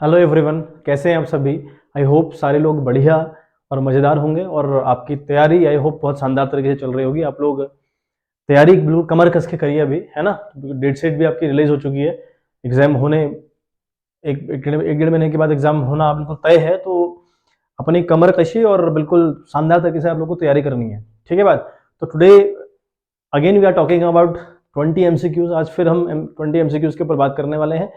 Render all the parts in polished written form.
Hello everyone, कैसे हैं आप सभी। आई होप सारे लोग बढ़िया और मज़ेदार होंगे और आपकी तैयारी आई होप बहुत शानदार तरीके से चल रही होगी। आप लोग तैयारी बिल्कुल कमर कस के करिए अभी, है ना। डेट शीट भी आपकी रिलीज हो चुकी है। एग्ज़ाम होने एक डेढ़ महीने के बाद एग्ज़ाम होना बिल्कुल तय है, तो अपनी कमर कसिए और बिल्कुल शानदार तरीके से आप लोग को तैयारी करनी है। ठीक है बात। तो today again we are talking about 20 MCQs. आज फिर हम 20 एमसीक्यूज के ऊपर बात करने वाले हैं।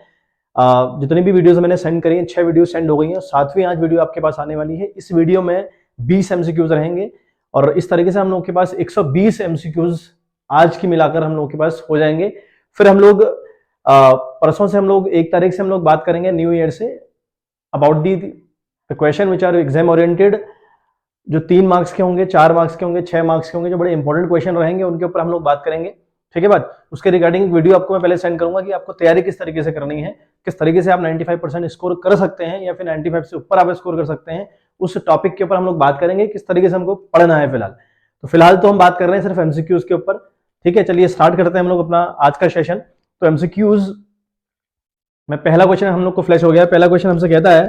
जितनी भी वीडियोस मैंने सेंड करी हैं, 6 वीडियो सेंड हो गई हैं, 7वीं आज वीडियो आपके पास आने वाली है। इस वीडियो में 20 एमसीक्यूज रहेंगे और इस तरीके से हम लोगों के पास 120 एमसीक्यूज आज की मिलाकर हम लोगों के पास हो जाएंगे। फिर हम लोग परसों से हम लोग 1 तारीख से हम लोग बात करेंगे न्यू ईयर से about the question which are exam oriented, जो 3 मार्क्स के होंगे, 4 मार्क्स के होंगे, 6 मार्क्स के होंगे, जो बड़े इंपॉर्टेंट क्वेश्चन रहेंगे उनके ऊपर हम लोग बात करेंगे। ठीक है बात। उसके रिगार्डिंग वीडियो आपको मैं पहले सेंड करूंगा कि आपको तैयारी किस तरीके से करनी है, किस तरीके से आप 95% स्कोर कर सकते हैं या फिर 95 से ऊपर आप स्कोर कर सकते हैं। उस टॉपिक के ऊपर हम लोग बात करेंगे किस तरीके से हमको पढ़ना है। फिलहाल तो हम बात कर रहे हैं सिर्फ एमसीक्यूज के ऊपर। ठीक है, चलिए स्टार्ट करते हैं हम लोग अपना आज का सेशन। तो एमसीक्यूज में पहला क्वेश्चन हम लोग को फ्लैश हो गया। पहला क्वेश्चन हमसे कहता है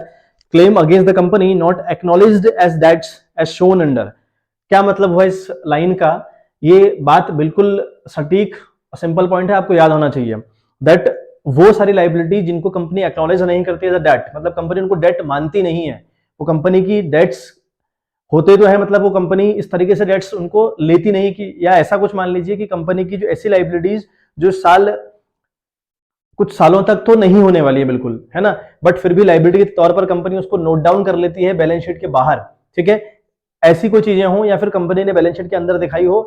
claim against the company not acknowledged as that's as shown under. क्या मतलब हुआ इस लाइन का? ये बात बिल्कुल सटीक सिंपल पॉइंट है, आपको याद होना चाहिए। दैट वो सारी लाइबिलिटी जिनको कंपनी एक्नॉलेज नहीं करती है डेट, मतलब कंपनी उनको डेट मानती नहीं है, वो कंपनी की डेट्स होते तो है, मतलब वो कंपनी इस तरीके से डेट्स उनको लेती नहीं कि, या ऐसा कुछ मान लीजिए कि कंपनी की जो ऐसी लाइबिलिटीज जो कुछ सालों तक तो नहीं होने वाली है बिल्कुल, है ना, बट फिर भी लाइबिलिटी के तौर पर कंपनी उसको नोट डाउन कर लेती है बैलेंस शीट के बाहर। ठीक है, ऐसी कोई चीजें हो या फिर कंपनी ने बैलेंस शीट के अंदर दिखाई हो,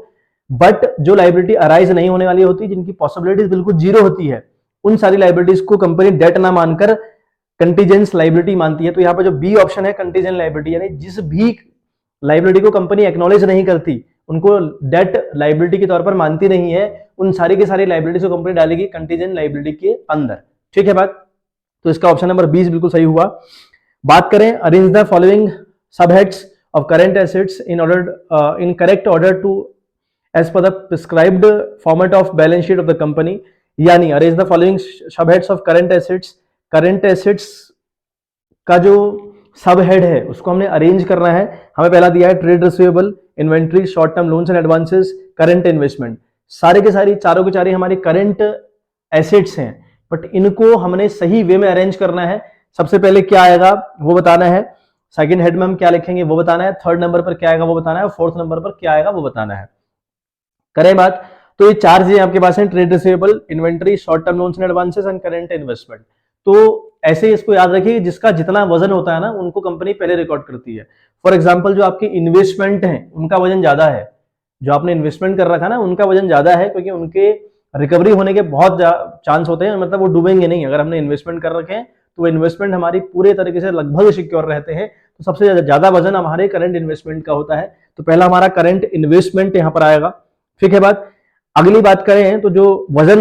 बट जो लाइबिलिटी अराइज नहीं होने वाली होती, जिनकी पॉसिबिलिटीज बिल्कुल जीरो होती है, उन सारी लाइबिलिटीज को कंपनी डेट ना मानकर कंटीजेंस लाइबिलिटी मानती है। तो यहाँ पर जो बी ऑप्शन है कंटीजेंट लाइबिलिटी, यानी जिस भी लाइबिलिटी को कंपनी एक्नॉलेज नहीं करती, उनको डेट लाइबिलिटी के तौर पर मानती नहीं है, उन सारी की सारी लाइबिलिटी को कंपनी डालेगी कंटीजेंट लाइबिलिटी के अंदर। ठीक है बात। तो इसका ऑप्शन नंबर 20 बिल्कुल सही हुआ। बात करें arrange the following subheads of current assets in correct order to as per the prescribed format of balance sheet of the company, यानी arrange the following subheads of current assets, current assets का जो सब head है उसको हमने arrange करना है। हमें पहला दिया है trade receivable, inventory, short term loans and advances, current investment. सारे के सारी चारों के चारे हमारी करंट एसेट्स हैं, बट इनको हमने सही वे में अरेंज करना है। सबसे पहले क्या आएगा वो बताना है, सेकंड हेड में हम क्या लिखेंगे वो बताना है, थर्ड नंबर पर क्या आएगा वो बताना है, फोर्थ नंबर पर क्या आएगा वो बताना है। करें बात। तो ये 4 चीजें आपके पास हैं, trade receivable, inventory, short term loans and advances and current investment. तो ऐसे इसको याद रखिए, जिसका जितना वजन होता है ना उनको कंपनी पहले रिकॉर्ड करती है। फॉर एग्जांपल जो आपके इन्वेस्टमेंट है उनका वजन ज्यादा है, जो आपने इन्वेस्टमेंट कर रखा ना उनका वजन ज्यादा है, क्योंकि उनके रिकवरी होने के बहुत चांस होते हैं, मतलब वो डूबेंगे नहीं। अगर हमने इन्वेस्टमेंट कर रखे हैं तो वो इन्वेस्टमेंट हमारी पूरे तरीके से लगभग सिक्योर रहते हैं। तो सबसे ज्यादा वजन हमारे करंट इन्वेस्टमेंट का होता है। तो पहला हमारा करंट इन्वेस्टमेंट यहाँ पर आएगा। ठीक है बात। अगली बात करें तो जो वजन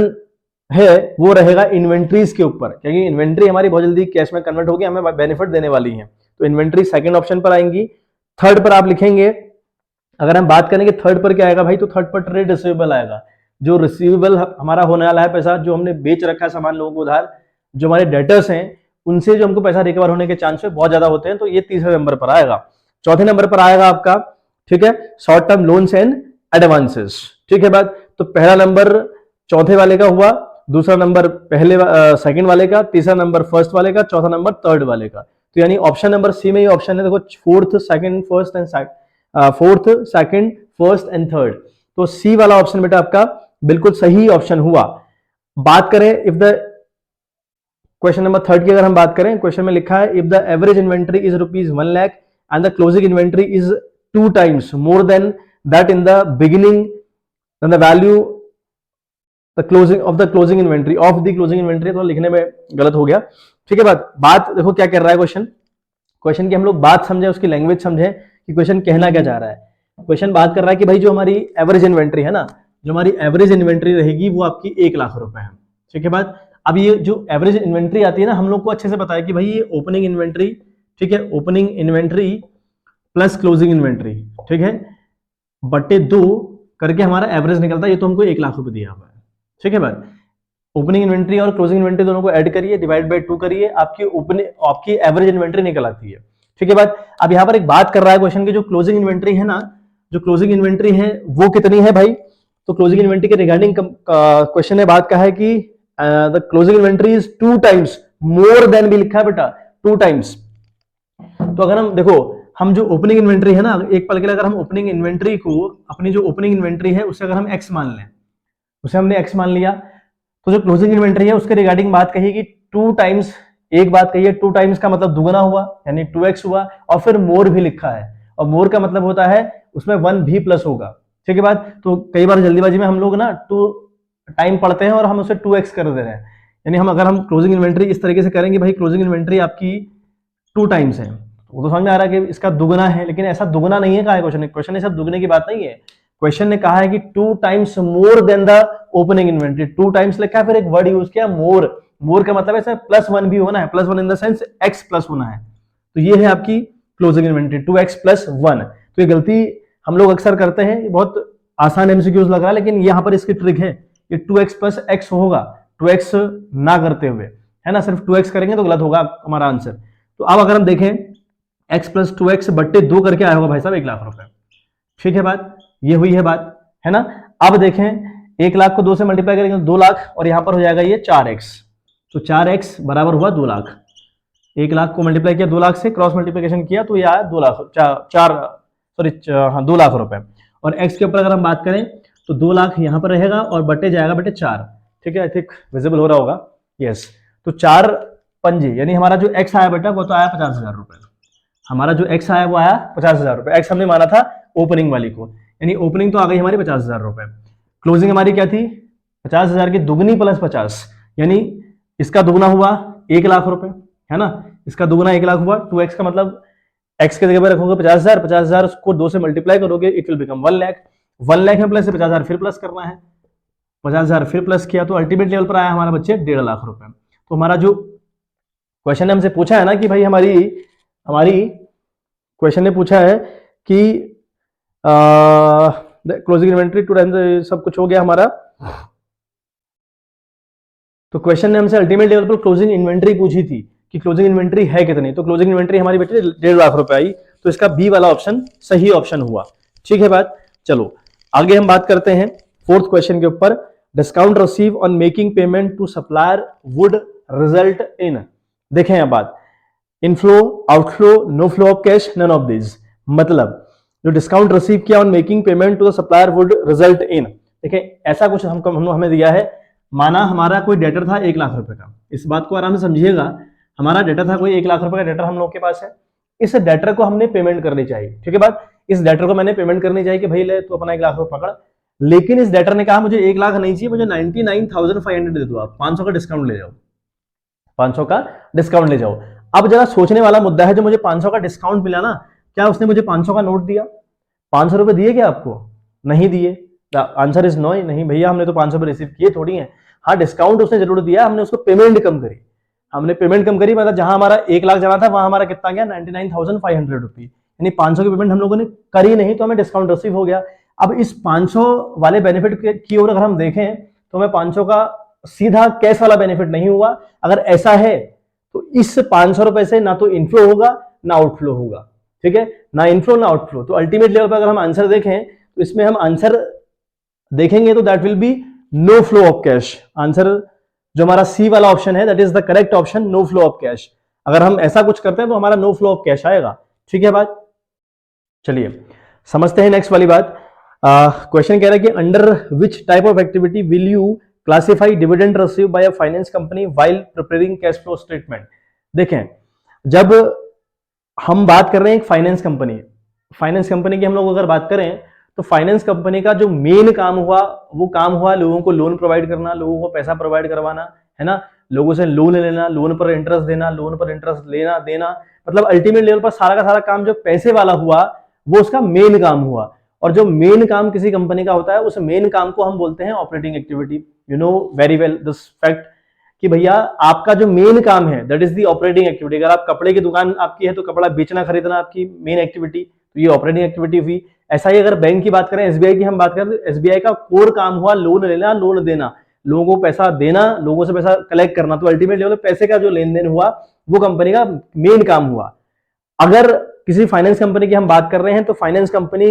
है वो रहेगा इन्वेंट्रीज के ऊपर, क्योंकि इन्वेंट्री हमारी बहुत जल्दी कैश में कन्वर्ट होगी, हमें बेनिफिट देने वाली है। तो इन्वेंट्री सेकंड ऑप्शन पर आएंगी। थर्ड पर आप लिखेंगे, अगर हम बात करेंगे थर्ड पर क्या आएगा भाई, तो थर्ड पर ट्रेड रिसीवेबल आएगा। जो रिसीवेबल हमारा होने वाला है पैसा, जो हमने बेच रखा है सामान लोगों को उधार, जो हमारे डेटर्स हैं उनसे जो हमको पैसा रिकवर होने के चांस बहुत ज्यादा होते हैं, तो ये तीसरे नंबर पर आएगा। चौथे नंबर पर आएगा आपका, ठीक है, short term loans and advances. ठीक है बात। तो पहला नंबर चौथे वाले का हुआ, दूसरा नंबर सेकंड वाले का, तीसरा नंबर फर्स्ट वाले का, चौथा नंबर थर्ड वाले का। तो यानी ऑप्शन नंबर सी में ये ऑप्शन है, देखो, fourth second first and third. तो सी वाला ऑप्शन बेटा आपका बिल्कुल सही ऑप्शन हुआ। बात करें if the question number third की अगर हम बात करें, क्वेश्चन में लिखा है if the average inventory is ₹1 lakh and the closing inventory is 2 times more than that in the beginning, then the value the closing of the closing inventory of the closing inventory, तो लिखने में गलत हो गया। ठीक है बात देखो क्या कर रहा है क्वेश्चन की हम लोग बात समझे, उसकी लैंग्वेज समझे कि क्वेश्चन कहना क्या चाह रहा है। क्वेश्चन बात कर रहा है कि भाई जो हमारी एवरेज इन्वेंट्री है ना, जो हमारी एवरेज इन्वेंट्री रहेगी वो आपकी 1 लाख रुपए है। ठीक है बात। अब ये जो एवरेज इन्वेंट्री आती है ना, हम लोग को अच्छे से पता है कि भाई ये ओपनिंग इन्वेंट्री, ठीक है, opening inventory plus closing inventory, ठीक है, बटे 2 करके हमारा एवरेज निकलता है। ये तो हमको 1 लाख रुपए दिया हुआ है। ठीक है बात। ओपनिंग इन्वेंट्री और क्लोजिंग इन्वेंट्री दोनों को ऐड करिए, डिवाइड बाय 2 करिए, आपकी एवरेज इन्वेंट्री निकल आती है। ठीक है बात। अब यहाँ पर एक बात कर रहा है क्वेश्चन की, जो क्लोजिंग इन्वेंट्री है ना, जो क्लोजिंग इन्वेंट्री है वो कितनी है भाई? तो क्लोजिंग इन्वेंट्री के रिगार्डिंग क्वेश्चन ने बात कहा है कि the closing inventory is 2 times more than, भी लिखा है बेटा 2 टाइम्स। तो अगर हम देखो, हम जो ओपनिंग इन्वेंट्री है ना, एक पल के लिए अगर हम ओपनिंग इन्वेंट्री को, अपनी जो ओपनिंग इन्वेंट्री है उसे अगर हम एक्स मान लें, उसे हमने एक्स मान लिया, तो जो क्लोजिंग इन्वेंट्री है उसके रिगार्डिंग बात कही कि 2 टाइम्स, एक बात कही है 2 टाइम्स का मतलब दुगना हुआ, यानी 2x हुआ, और फिर मोर भी लिखा है, और मोर का मतलब होता है उसमें 1 भी प्लस होगा। ठीक है बात। तो कई बार जल्दीबाजी में हम लोग ना 2 टाइम पढ़ते हैं और हम उसे 2x कर दे रहे हैं, यानी हम अगर हम क्लोजिंग इन्वेंट्री इस तरीके से करेंगे, भाई क्लोजिंग इन्वेंट्री आपकी 2 टाइम्स है, वो तो समझ में आ रहा है कि इसका दुगना है, लेकिन ऐसा दुगना नहीं है, कहा है क्वेश्चन ने सब दुगने की बात नहीं है। क्वेश्चन ने कहा है कि 2 times more than the opening inventory, 2 times लिखा है, फिर एक वर्ड यूज किया मोर। मोर का मतलब है +1 भी होना है, +1 in the sense x plus होना है। तो ये है आपकी क्लोजिंग इन्वेंट्री 2x + 1। तो ये गलती हम लोग अक्सर करते हैं, ये बहुत आसान एमसीक्यूज लग रहा है, लेकिन यहाँ पर इसकी ट्रिक है, ये 2x + x होगा, 2x ना करते हुए, है ना, सिर्फ 2x करेंगे तो गलत होगा हमारा आंसर। तो अब अगर हम देखें, x + 2x बट्टे 2 करके आया होगा भाई साहब 1 लाख रुपए। ठीक है बात, ये हुई है बात, है ना। अब देखें 1 लाख को 2 से मल्टीप्लाई करेंगे तो 2 लाख, और यहां पर हो जाएगा ये 4x, तो 4x बराबर हुआ 2 लाख। 1 लाख को मल्टीप्लाई किया 2 लाख से, क्रॉस मल्टीप्लिकेशन किया तो ये आया 2 लाख, 2 लाख रुपए। और x के ऊपर अगर हम बात करें तो 2 लाख यहां पर रहेगा और बटे जाएगा बटे 4। ठीक है, आई थिंक विजिबल हो रहा होगा, यस। तो 4 पंजे, यानी हमारा जो x आया बेटा वो तो आया 50,000 रुपए। हमारा जो x आया वो आया 50,000 रुपए। x हमने माना था ओपनिंग वाली को, यानी ओपनिंग तो आ गई हमारी 50,000 रुपए। क्लोजिंग हमारी क्या थी? 50,000 की दुगनी + 50, यानी इसका दुगना हुआ 1 लाख रुपए, है ना, इसका दुगना 1 लाख हुआ। 2x का मतलब x के जगह पर रखोगे 50,000, 50,000 को 2 से मल्टीप्लाई करोगे, it will become 1 lakh. 1 lakh में प्लस 50,000 फिर प्लस करना है, 50,000 फिर प्लस किया, तो अल्टीमेट लेवल पर आया हमारा बच्चे 1.5 लाख रुपए। तो हमारा जो क्वेश्चन ने हमसे पूछा है ना कि भाई हमारी क्वेश्चन ने पूछा है कि क्लोजिंग इन्वेंट्री 2 टाइम्स, सब कुछ हो गया हमारा। तो क्वेश्चन ने हमसे अल्टीमेट लेवल पर क्लोजिंग इन्वेंट्री पूछी थी कि क्लोजिंग इन्वेंट्री है कितनी, तो क्लोजिंग इन्वेंट्री हमारी बेटे 1.5 लाख रुपए आई, तो इसका बी वाला ऑप्शन सही ऑप्शन हुआ। ठीक है बात। चलो आगे हम बात करते हैं 4th क्वेश्चन के ऊपर। Discount receive on making payment to supplier would result in, देखें यह बात, inflow, outflow, no flow of cash, none of this. मतलब जो डिस्काउंट रिसीव किया on making payment to the supplier would result in, देखिए ऐसा कुछ हमें दिया है, माना हमारा कोई डेटर था 1 लाख रुपए का, इस बात को आराम से समझिएगा, हमारा डेटर था कोई 1 लाख रुपए का डेटर हम लोग के पास है, इस डेटर को हमने पेमेंट करनी चाहिए। ठीक है बात, इस डेटर को मैंने पेमेंट करनी चाहिए कि भाई ले तू अपना 1 लाख रुपए पकड़, लेकिन इस डेटर ने कहा मुझे 1 लाख नहीं चाहिए, मुझे 99,500 दे दो, आप 500 का डिस्काउंट ले जाओ, 500 का डिस्काउंट ले जाओ। अब जरा सोचने वाला मुद्दा है, जो मुझे 500 का डिस्काउंट मिला ना, क्या उसने मुझे 500 का नोट दिया? 500 रुपए दिए क्या आपको? नहीं दिए। आंसर इज नो, नहीं भैया, हमने तो 500 रुपए रिसीव किए थोड़ी है। हाँ, डिस्काउंट उसने जरूर दिया, हमने उसको पेमेंट कम करी, हमने पेमेंट कम करी, मतलब जहां हमारा 1 लाख जमा था वहां हमारा कितना गया? 99,500 रुपीज, यानी 500 की पेमेंट हम लोगों ने करी नहीं, तो हमें डिस्काउंट रिसीव हो गया। अब इस 500 वाले बेनिफिट की ओर अगर हम देखें तो हमें 500 का सीधा कैश वाला बेनिफिट नहीं हुआ। अगर ऐसा है तो इस 500 रुपए से ना तो इनफ्लो होगा ना आउटफ्लो होगा। ठीक है, ना इनफ्लो ना आउटफ्लो। तो अल्टीमेट लेवल पर अगर हम आंसर देखें तो इसमें हम आंसर देखेंगे तो that will be no flow of cash. Answer जो हमारा सी वाला ऑप्शन है that is the correct option, no flow of cash. अगर हम ऐसा कुछ करते हैं तो हमारा नो फ्लो ऑफ कैश आएगा। ठीक है बात, चलिए समझते हैं नेक्स्ट वाली बात। क्वेश्चन कह रहा है कि under which type of activity will you classify dividend receive by a finance company while preparing cash flow statement. देखें, जब हम बात कर रहे हैं एक फाइनेंस कंपनी की हम लोग अगर बात करें तो फाइनेंस कंपनी का जो मेन काम हुआ वो काम हुआ लोगों को लोन प्रोवाइड करना, लोगों को पैसा प्रोवाइड करवाना, है ना, लोगों से लोन लेना, लोन पर इंटरेस्ट देना, लोन पर इंटरेस्ट लेना देना, मतलब अल्टीमेट लेवल पर सारा का सारा काम जो पैसे वाला हुआ वो उसका मेन काम हुआ। और जो मेन काम किसी कंपनी का होता है उस मेन काम को हम बोलते हैं operating activity. You know very well this fact कि भैया आपका जो मेन काम है that is the operating activity. अगर आप कपड़े की दुकान आपकी है तो कपड़ा बेचना खरीदना आपकी मेन एक्टिविटी, तो ये ऑपरेटिंग एक्टिविटी हुई। ऐसा ही अगर बैंक की बात करें, एसबीआई की हम बात करें तो एसबीआई का कोर काम हुआ लोन लेना लोन देना, लोगों को पैसा देना, लोगों से पैसा कलेक्ट करना, तो अल्टीमेट लेवल पैसे का जो लेन देन हुआ वो कंपनी का मेन काम हुआ। अगर किसी फाइनेंस कंपनी की हम बात कर रहे हैं तो फाइनेंस कंपनी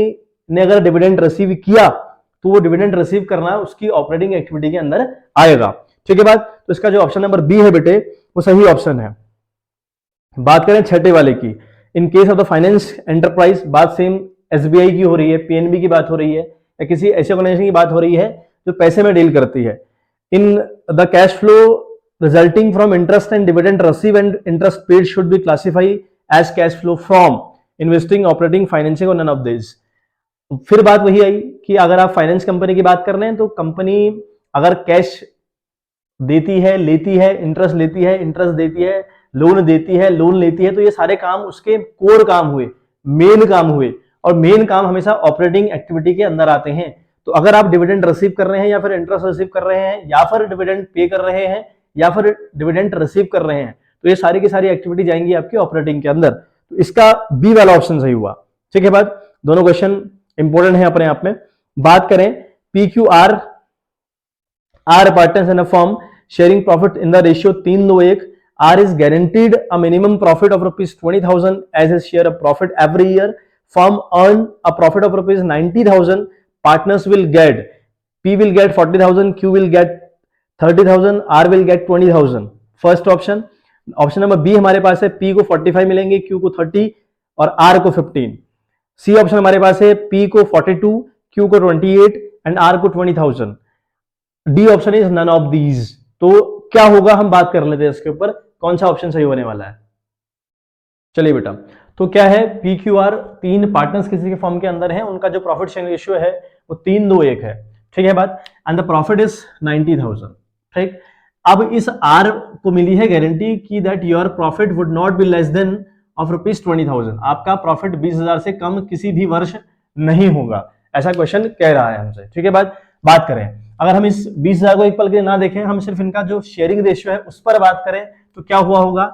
ने अगर डिविडेंड रिसीव किया तो वो डिविडेंड रिसीव करना उसकी ऑपरेटिंग एक्टिविटी के अंदर आएगा। ठीक है बात, तो इसका जो ऑप्शन नंबर बी है बेटे वो सही ऑप्शन है। बात करें छठे वाले की, in case of the finance enterprise, बात सेम एसबीआई की हो रही है, पीएनबी की बात हो रही है, या किसी ऐसी ऑर्गेनाइजेशन की बात हो रही है जो पैसे में डील करती है। In the cash flow resulting from interest and dividend receive and interest paid should be classify as cash flow from investing, operating, financing और नन ऑफ दिस। फिर बात वही आई कि अगर आप फाइनेंस कंपनी की बात कर रहे हैं तो कंपनी अगर कैश देती है, लेती है, इंटरेस्ट लेती है, इंटरेस्ट देती है, लोन देती है, लोन लेती है, तो ये सारे काम उसके कोर काम हुए, मेन काम हुए, और मेन काम हमेशा ऑपरेटिंग एक्टिविटी के अंदर आते हैं। तो अगर आप डिविडेंड रिसीव कर रहे हैं या फिर इंटरेस्ट रिसीव कर रहे हैं या फिर डिविडेंड पे कर रहे हैं या फिर डिविडेंड रिसीव कर रहे हैं, तो ये सारी की सारी एक्टिविटी जाएंगी आपकी ऑपरेटिंग के अंदर। तो इसका बी वाला ऑप्शन सही हुआ। ठीक है बात, दोनों क्वेश्चन इंपॉर्टेंट है अपने आप में। बात करें PQR are partners in a firm sharing profit in the ratio 3:1. R is guaranteed a minimum profit of rupees 20,000 as his share of profit every year. Firm earn a profit of rupees 90,000. Partners will get, P will get 40,000, Q will get 30,000, R will get 20,000. First option. Option number B हमारे पास है, P को 45 मिलेंगे, Q को 30 और R को 15। C option हमारे पास है, P को 42, Q को 28 एंड R को 20,000। D option is none of these. तो क्या होगा, हम बात कर लेते हैं इसके ऊपर कौन सा ऑप्शन सही होने वाला है। चलिए बेटा, तो क्या है, PQR तीन पार्टनर्स किसी के फर्म के अंदर हैं, उनका जो प्रॉफिट शेयरिंग रेशियो है वो 3:1 है। ठीक है बात, एंड द प्रॉफिट इज 90,000। ठीक, अब इस R को मिली है गारंटी की that your profit would not be less than of rupees 20,000। आपका प्रॉफिट 20,000 से कम किसी भी वर्ष नहीं होगा, ऐसा क्वेश्चन कह रहा है हमसे। ठीक है बात करें अगर हम इस 20,000 को एक पल के लिए ना देखें, हम सिर्फ इनका जो शेयरिंग रेशियो है उस पर बात करें, तो क्या हुआ होगा,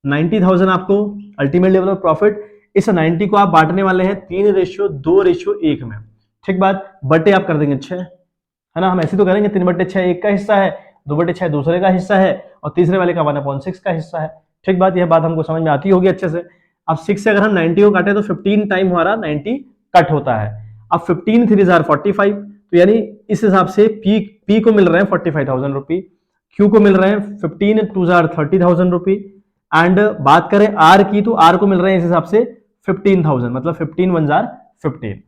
90,000 आपको अल्टीमेट लेवल ऑफ प्रॉफिट, इस 90 को आप बांटने वाले हैं 3:2:1 में। ठीक बात, बटे आप कर देंगे 6, है ना, हम ऐसे तो करेंगे 3/6 एक का हिस्सा है, 2/6 दूसरे का हिस्सा है और तीसरे वाले का 1/6 का हिस्सा है। ठीक बात, यह बात हमको समझ में आती होगी अच्छे से। अब 6 से अगर हम 90 को काटे तो 15 टाइम हमारा 90 कट होता है। अब 15 3 * 45, तो यानी इस हिसाब से P को मिल रहे हैं 45,000 रुपी, Q को मिल रहे हैं 15 2 * 30,000 रुपी, एंड बात करें R की तो R को मिल रहे हैं इस हिसाब से 15,000, मतलब 15 1 * 15।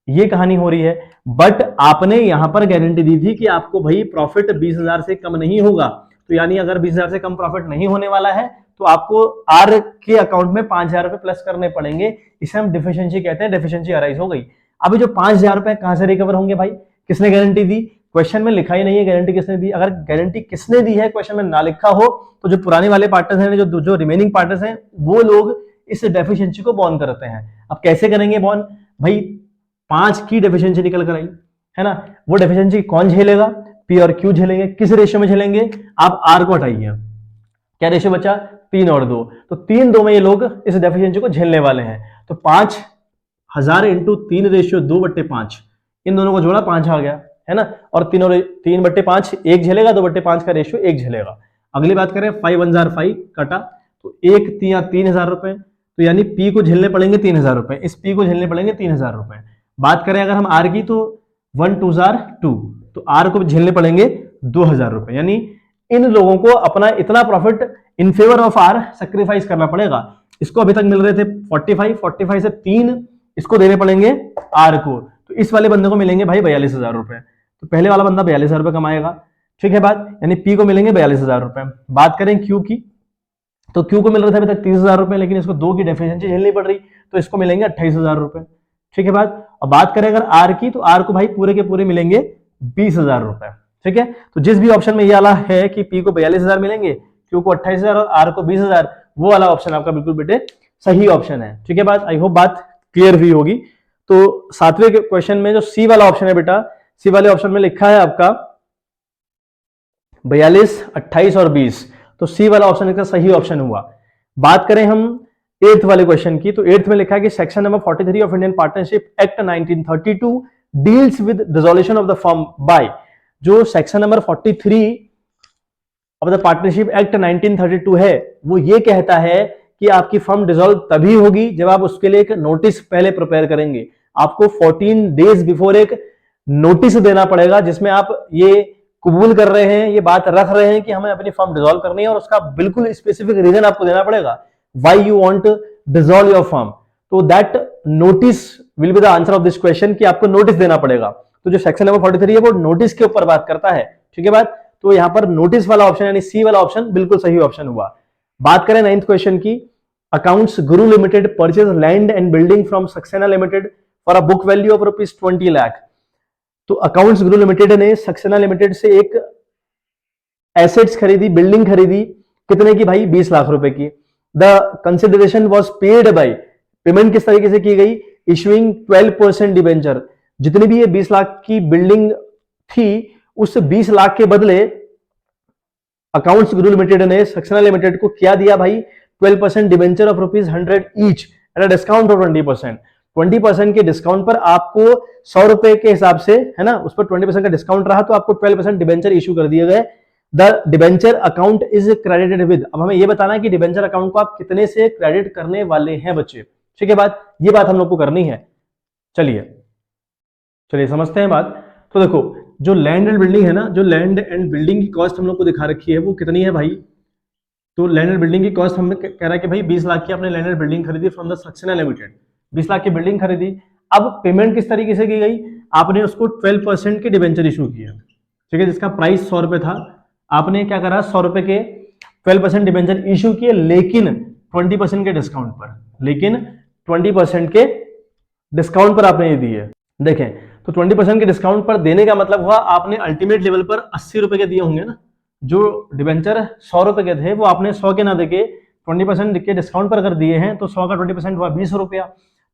ये कहानी हो रही है, बट आपने यहां पर गारंटी दी थी कि आपको भाई प्रॉफिट 20,000 से कम नहीं होगा, तो यानी अगर 20,000 से कम प्रॉफिट नहीं होने वाला है तो आपको R के अकाउंट में 5,000 रुपए प्लस करने पड़ेंगे। इसे हम डिफिशिएंसी कहते हैं, डिफिशिएंसी अराइज हो गई। अभी जो 5,000 रुपए कहां से रिकवर होंगे भाई, किसने गारंटी दी, क्वेश्चन में लिखा ही नहीं है गारंटी किसने दी। अगर गारंटी किसने दी है क्वेश्चन में ना लिखा हो तो जो पुराने वाले पार्टनर्स हैं, जो रिमेनिंग पार्टनर्स हैं, वो लोग इस डेफिशिएंसी को बॉर्न करते हैं। अब कैसे करेंगे बॉर्न, भाई 5 की डेफिशिएंसी निकल कर आई है ना, वो डेफिशिएंसी कौन झेलेगा, P और Q झेलेंगे। किस रेशियो में झेलेंगे, आप R को हटाइए, क्या रेशियो बचा, 3 और 2, तो 3-2 में ये लोग इस डेफिशिएंसी को झेलने वाले हैं। तो 5,000 × 3:2/5, इन दोनों को जोड़ा 5 आ गया, है ना, और 3/5 एक झेलेगा, 2/5 का रेशियो एक झेलेगा। अगली बात करें 5 1 * 5 कटा, तो 1 3 3,000 रुपए, तो यानी P को झेलने पड़ेंगे 3,000 रुपए, इस P को झेलने पड़ेंगे 3,000 रुपए। बात करें अगर हम R की तो 1 2 * 2, तो R को झेलने पड़ेंगे 2,000 रुपए, यानी इन लोगों को अपना इतना profit in favour of R sacrifice करना पड़ेगा। इसको अभी तक मिल रहे थे 45 से 3 इसको देने पड़ेंगे R को, तो इस वाले बंदे को मिलेंगे भाई 42,000 रुपए। तो पहले वाला बंदा 42,000 रुपए कमाएगा। ठीक है बात, यानी P को मिलेंगे 42,000 रुपए। बात करें Q की, तो Q को मिल रहे थे अभी तक 30,000 रुपए, लेकिन इसको 2 की डेफिशिएंसी झेलनी पड़ रही, तो इसको मिलेंगे 28,000 रुपए। ठीक है बात, और बात करें अगर R की, तो R को भाई पूरे के पूरे मिलेंगे 20,000 रुपए। ठीक है, तो जिस भी ऑप्शन में ये वाला है कि P को 42,000 मिलेंगे, Q को 28,000 और R को 20,000, वो वाला ऑप्शन आपका बिल्कुल बेटे सही ऑप्शन है। ठीक है बात, आई होप बात क्लियर हुई होगी। तो 7वें क्वेश्चन में जो सी वाला ऑप्शन है बेटा, सी वाले ऑप्शन में लिखा है आपका 42, 28 और 20, तो सी वाला ऑप्शन इसका सही ऑप्शन हुआ। बात करें हम 8th वाले क्वेश्चन की, तो 8th में लिखा है कि section number 43 of Indian partnership act 1932 deals with dissolution of the firm by जो section number 43 of the partnership act 1932 है वो ये कहता है कि आपकी फर्म डिसॉल्व तभी होगी जब आप उसके लिए एक नोटिस पहले प्रिपेयर करेंगे। आपको 14 डेज बिफोर एक नोटिस देना पड़ेगा जिसमें आप ये कबूल कर रहे हैं, ये बात रख रहे हैं कि हमें अपनी फर्म डिसॉल्व करनी है, और उसका बिल्कुल स्पेसिफिक रीजन आपको देना पड़ेगा why you want to dissolve your firm. तो that notice will be the answer of this question, कि आपको नोटिस देना पड़ेगा। तो जो सेक्शन नंबर 43 है वो नोटिस के ऊपर बात करता है, ठीक है बात। तो यहां पर नोटिस वाला ऑप्शन यानी सी वाला ऑप्शन बिल्कुल सही ऑप्शन हुआ। बात करें 9th क्वेश्चन की, accounts Guru limited purchase land and building from Saxena limited for a book value of ₹20 lakh. तो अकाउंट्स गुरु लिमिटेड ने सक्सेना लिमिटेड से एक एसेट्स खरीदी, बिल्डिंग खरीदी, कितने की भाई? 20 लाख रुपए की। The consideration was paid by, payment किस तरीके से की गई? Issuing 12% debenture. जितनी भी ये 20 लाख की बिल्डिंग थी उस 20 लाख के बदले अकाउंट्स गुरु लिमिटेड ने सक्सेना लिमिटेड को क्या दिया भाई? 12% debenture of ₹100 each at a discount of 20%। 20% के डिस्काउंट पर आपको 100 रुपए के हिसाब से, है ना, उस पर 20% का डिस्काउंट रहा तो आपको 12% डिबेंचर इशू कर दिए गए। The debenture account is credited with, अब हमें यह बताना है कि डिबेंचर अकाउंट को आप कितने से क्रेडिट करने वाले हैं बच्चे, ठीक है बात, ये बात हम लोग को करनी है। चलिए समझते हैं बात। तो देखो जो लैंड एंड बिल्डिंग है ना, जो लैंड एंड बिल्डिंग की कॉस्ट हम लोग को दिखा रखी है वो कितनी है भाई? तो लैंड एंड बिल्डिंग की कॉस्ट हमें कह रहा है कि भाई 20 लाख की आपने लैंड एंड बिल्डिंग खरीदी from the Saxena limited, 20 lakh की बिल्डिंग खरीदी। अब पेमेंट किस तरीके से की गई? आपने उसको 12% के डिबेंचर इशू किया, ठीक है, जिसका प्राइस 100 रुपए था। आपने क्या करा? 100 रुपए के 12% डिबेंचर इशू किए, लेकिन 20% के डिस्काउंट पर, लेकिन 20% के डिस्काउंट पर आपने ये दिए। देखें तो 20% के डिस्काउंट पर देने का मतलब हुआ आपने अल्टीमेट लेवल पर 80 रुपए के दिए होंगे ना। जो डिबेंचर 100 रुपए के थे वो आपने 100 के ना देके 20% के डिस्काउंट पर कर दिए हैं, तो 100 का 20% हुआ 20 रुपया,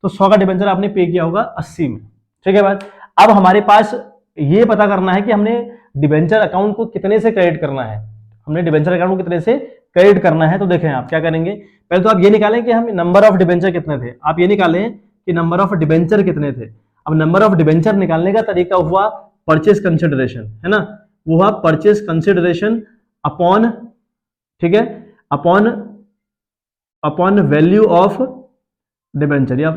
तो 100 का डिबेंचर आपने पे किया होगा 80 में, ठीक है बात। अब हमारे पास ये पता करना है कि हमने डिबेंचर अकाउंट को कितने से क्रेडिट करना है, हमने डिबेंचर अकाउंट को कितने से क्रेडिट करना है। तो देखें आप क्या करेंगे, पहले तो आप ये निकालें कि हम नंबर ऑफ डिबेंचर कितने थे, आप ये निकालें कि नंबर ऑफ डिबेंचर कितने थे। अब नंबर ऑफ डिबेंचर निकालने का तरीका हुआ परचेज कंसिडरेशन, है ना, वो हुआ परचेज कंसिडरेशन अपॉन, ठीक है, अपॉन वैल्यू ऑफ डिबेंचर, या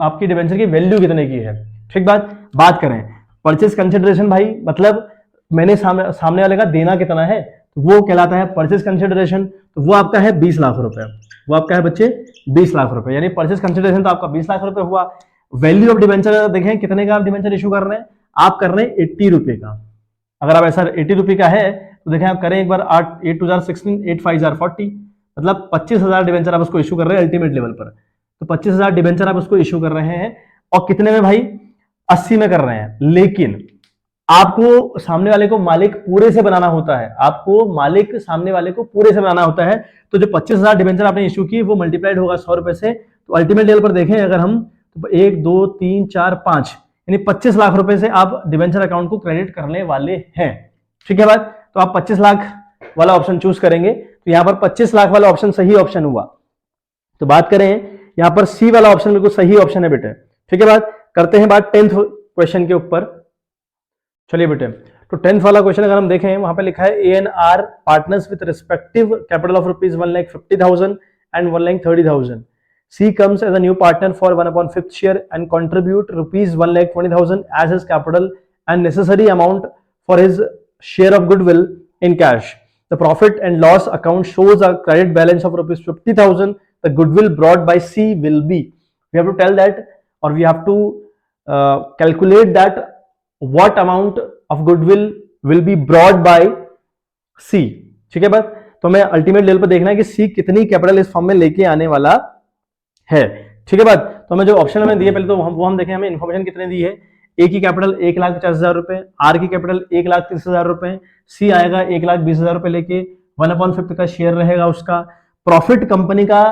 आपकी डिबेंचर की वैल्यू कितने की है, ठीक बात करें परचेज कंसिडरेशन भाई, मतलब मैंने सामने वाले का देना कितना है, तो वो कहलाता है परचेज कंसिडरेशन। तो वो आपका है 20 लाख रुपए, वो आपका है बच्चे 20 लाख रुपए, यानी परचेज कंसिडरेशन तो आपका 20 लाख रुपए हुआ। वैल्यू ऑफ डिबेंचर देखें कितने का आप डिबेंचर इशू कर रहे हैं, आप कर रहे हैं 80 रुपए का। अगर आप ऐसा 80 रुपए का है तो देखें आप करें एक बार 8 2 16 8 5 40, मतलब 25,000 डिबेंचर आप उसको इशू कर रहे हैं अल्टीमेट लेवल पर। तो 25,000 डिबेंचर आप उसको इशू कर रहे हैं, और कितने में भाई? 80 में कर रहे हैं। लेकिन आपको सामने वाले को मालिक पूरे से बनाना होता है, आपको मालिक सामने वाले को पूरे से बनाना होता है। तो जो 25,000 डिबेंचर आपने इशू की वो मल्टीप्लाइड होगा 100 रुपए से। तो अल्टीमेट लेवल पर देखें अगर हम, तो 1 2 3 4 5 यानी 25 लाख रुपए से आप डिबेंचर अकाउंट को क्रेडिट करने वाले हैं, ठीक है बात। तो आप 25 लाख वाला ऑप्शन चूज करेंगे, तो यहां पर 25 लाख वाला ऑप्शन सही ऑप्शन हुआ। तो बात करें यहां पर सी वाला ऑप्शन बिल्कुल सही ऑप्शन है बेटे, ठीक है बात। करते हैं बात 10th क्वेश्चन के ऊपर। चलिए बेटे, तो 10th वाला क्वेश्चन अगर हम देखें वहां पे लिखा है A&R partners with respective capital of ₹1,50,000 and ₹1,30,000. C comes as a new partner for 1/5 share and contribute ₹1,20,000 as his capital and necessary amount for his share of goodwill in cash. The profit and loss account shows a credit balance of ₹50,000. The goodwill brought by C will be. We have to tell that, or we have to calculate that what amount of goodwill will be brought by C, ठीक है बात। तो हमें ultimate level पर देखना है कि C कितनी कैपिटल इस फॉर्म में लेके आने वाला है, ठीक है बात। तो हमें जो ऑप्शन हमें दिए पहले तो वो हम देखें हमें इन्फॉर्मेशन कितने दी है। ए की कैपिटल 1,50,000 रुपए, आर की कैपिटल 1,30,000 रुपए, सी आएगा 1,20,000 रुपए लेके, 1/5 का शेयर रहेगा उसका। प्रॉफिट कंपनी का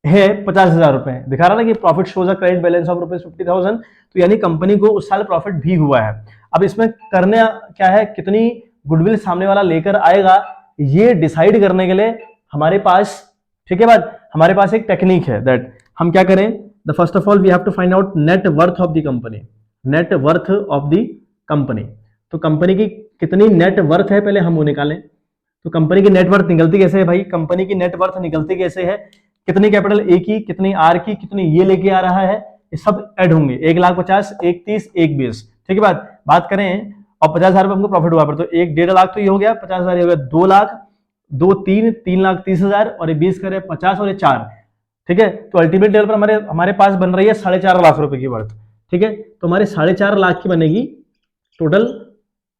है 50,000 रुपए, दिखा रहा ना कि profit shows a credit balance of ₹50,000, तो यानी कंपनी को उस साल प्रॉफिट भी हुआ है। अब इसमें करना क्या है, कितनी गुडविल सामने वाला लेकर आएगा ये डिसाइड करने के लिए हमारे पास, ठीक है बात, हमारे पास एक टेक्निक है। दैट हम क्या करें, the first of all we have to find out net worth of the company, net worth of the company. तो कंपनी की कितनी नेट वर्थ है पहले हम वो निकालें। तो कंपनी की नेट वर्थ निकलती कैसे है भाई, कंपनी की नेट वर्थ निकलती कैसे है, कितनी कैपिटल ए की, कितनी आर की, कितनी ये लेके आ रहा है, ये सब ऐड होंगे, 1,50,000, 1,30,000, 1,20,000, ठीक है बात करें और 50,000 रुपए हमको प्रॉफिट हुआ पर, तो 1,50,000 तो ये हो गया, 50,000 ये हो गया, 2 लाख, 2 3 3,30,000 और ये 20 करे 50 और ये 4, ठीक है। तो अल्टीमेट लेवल पर हमारे पास बन रही है 4.5 लाख रुपए की वर्थ, ठीक है। तो हमारे 4.5 लाख की बनेगी total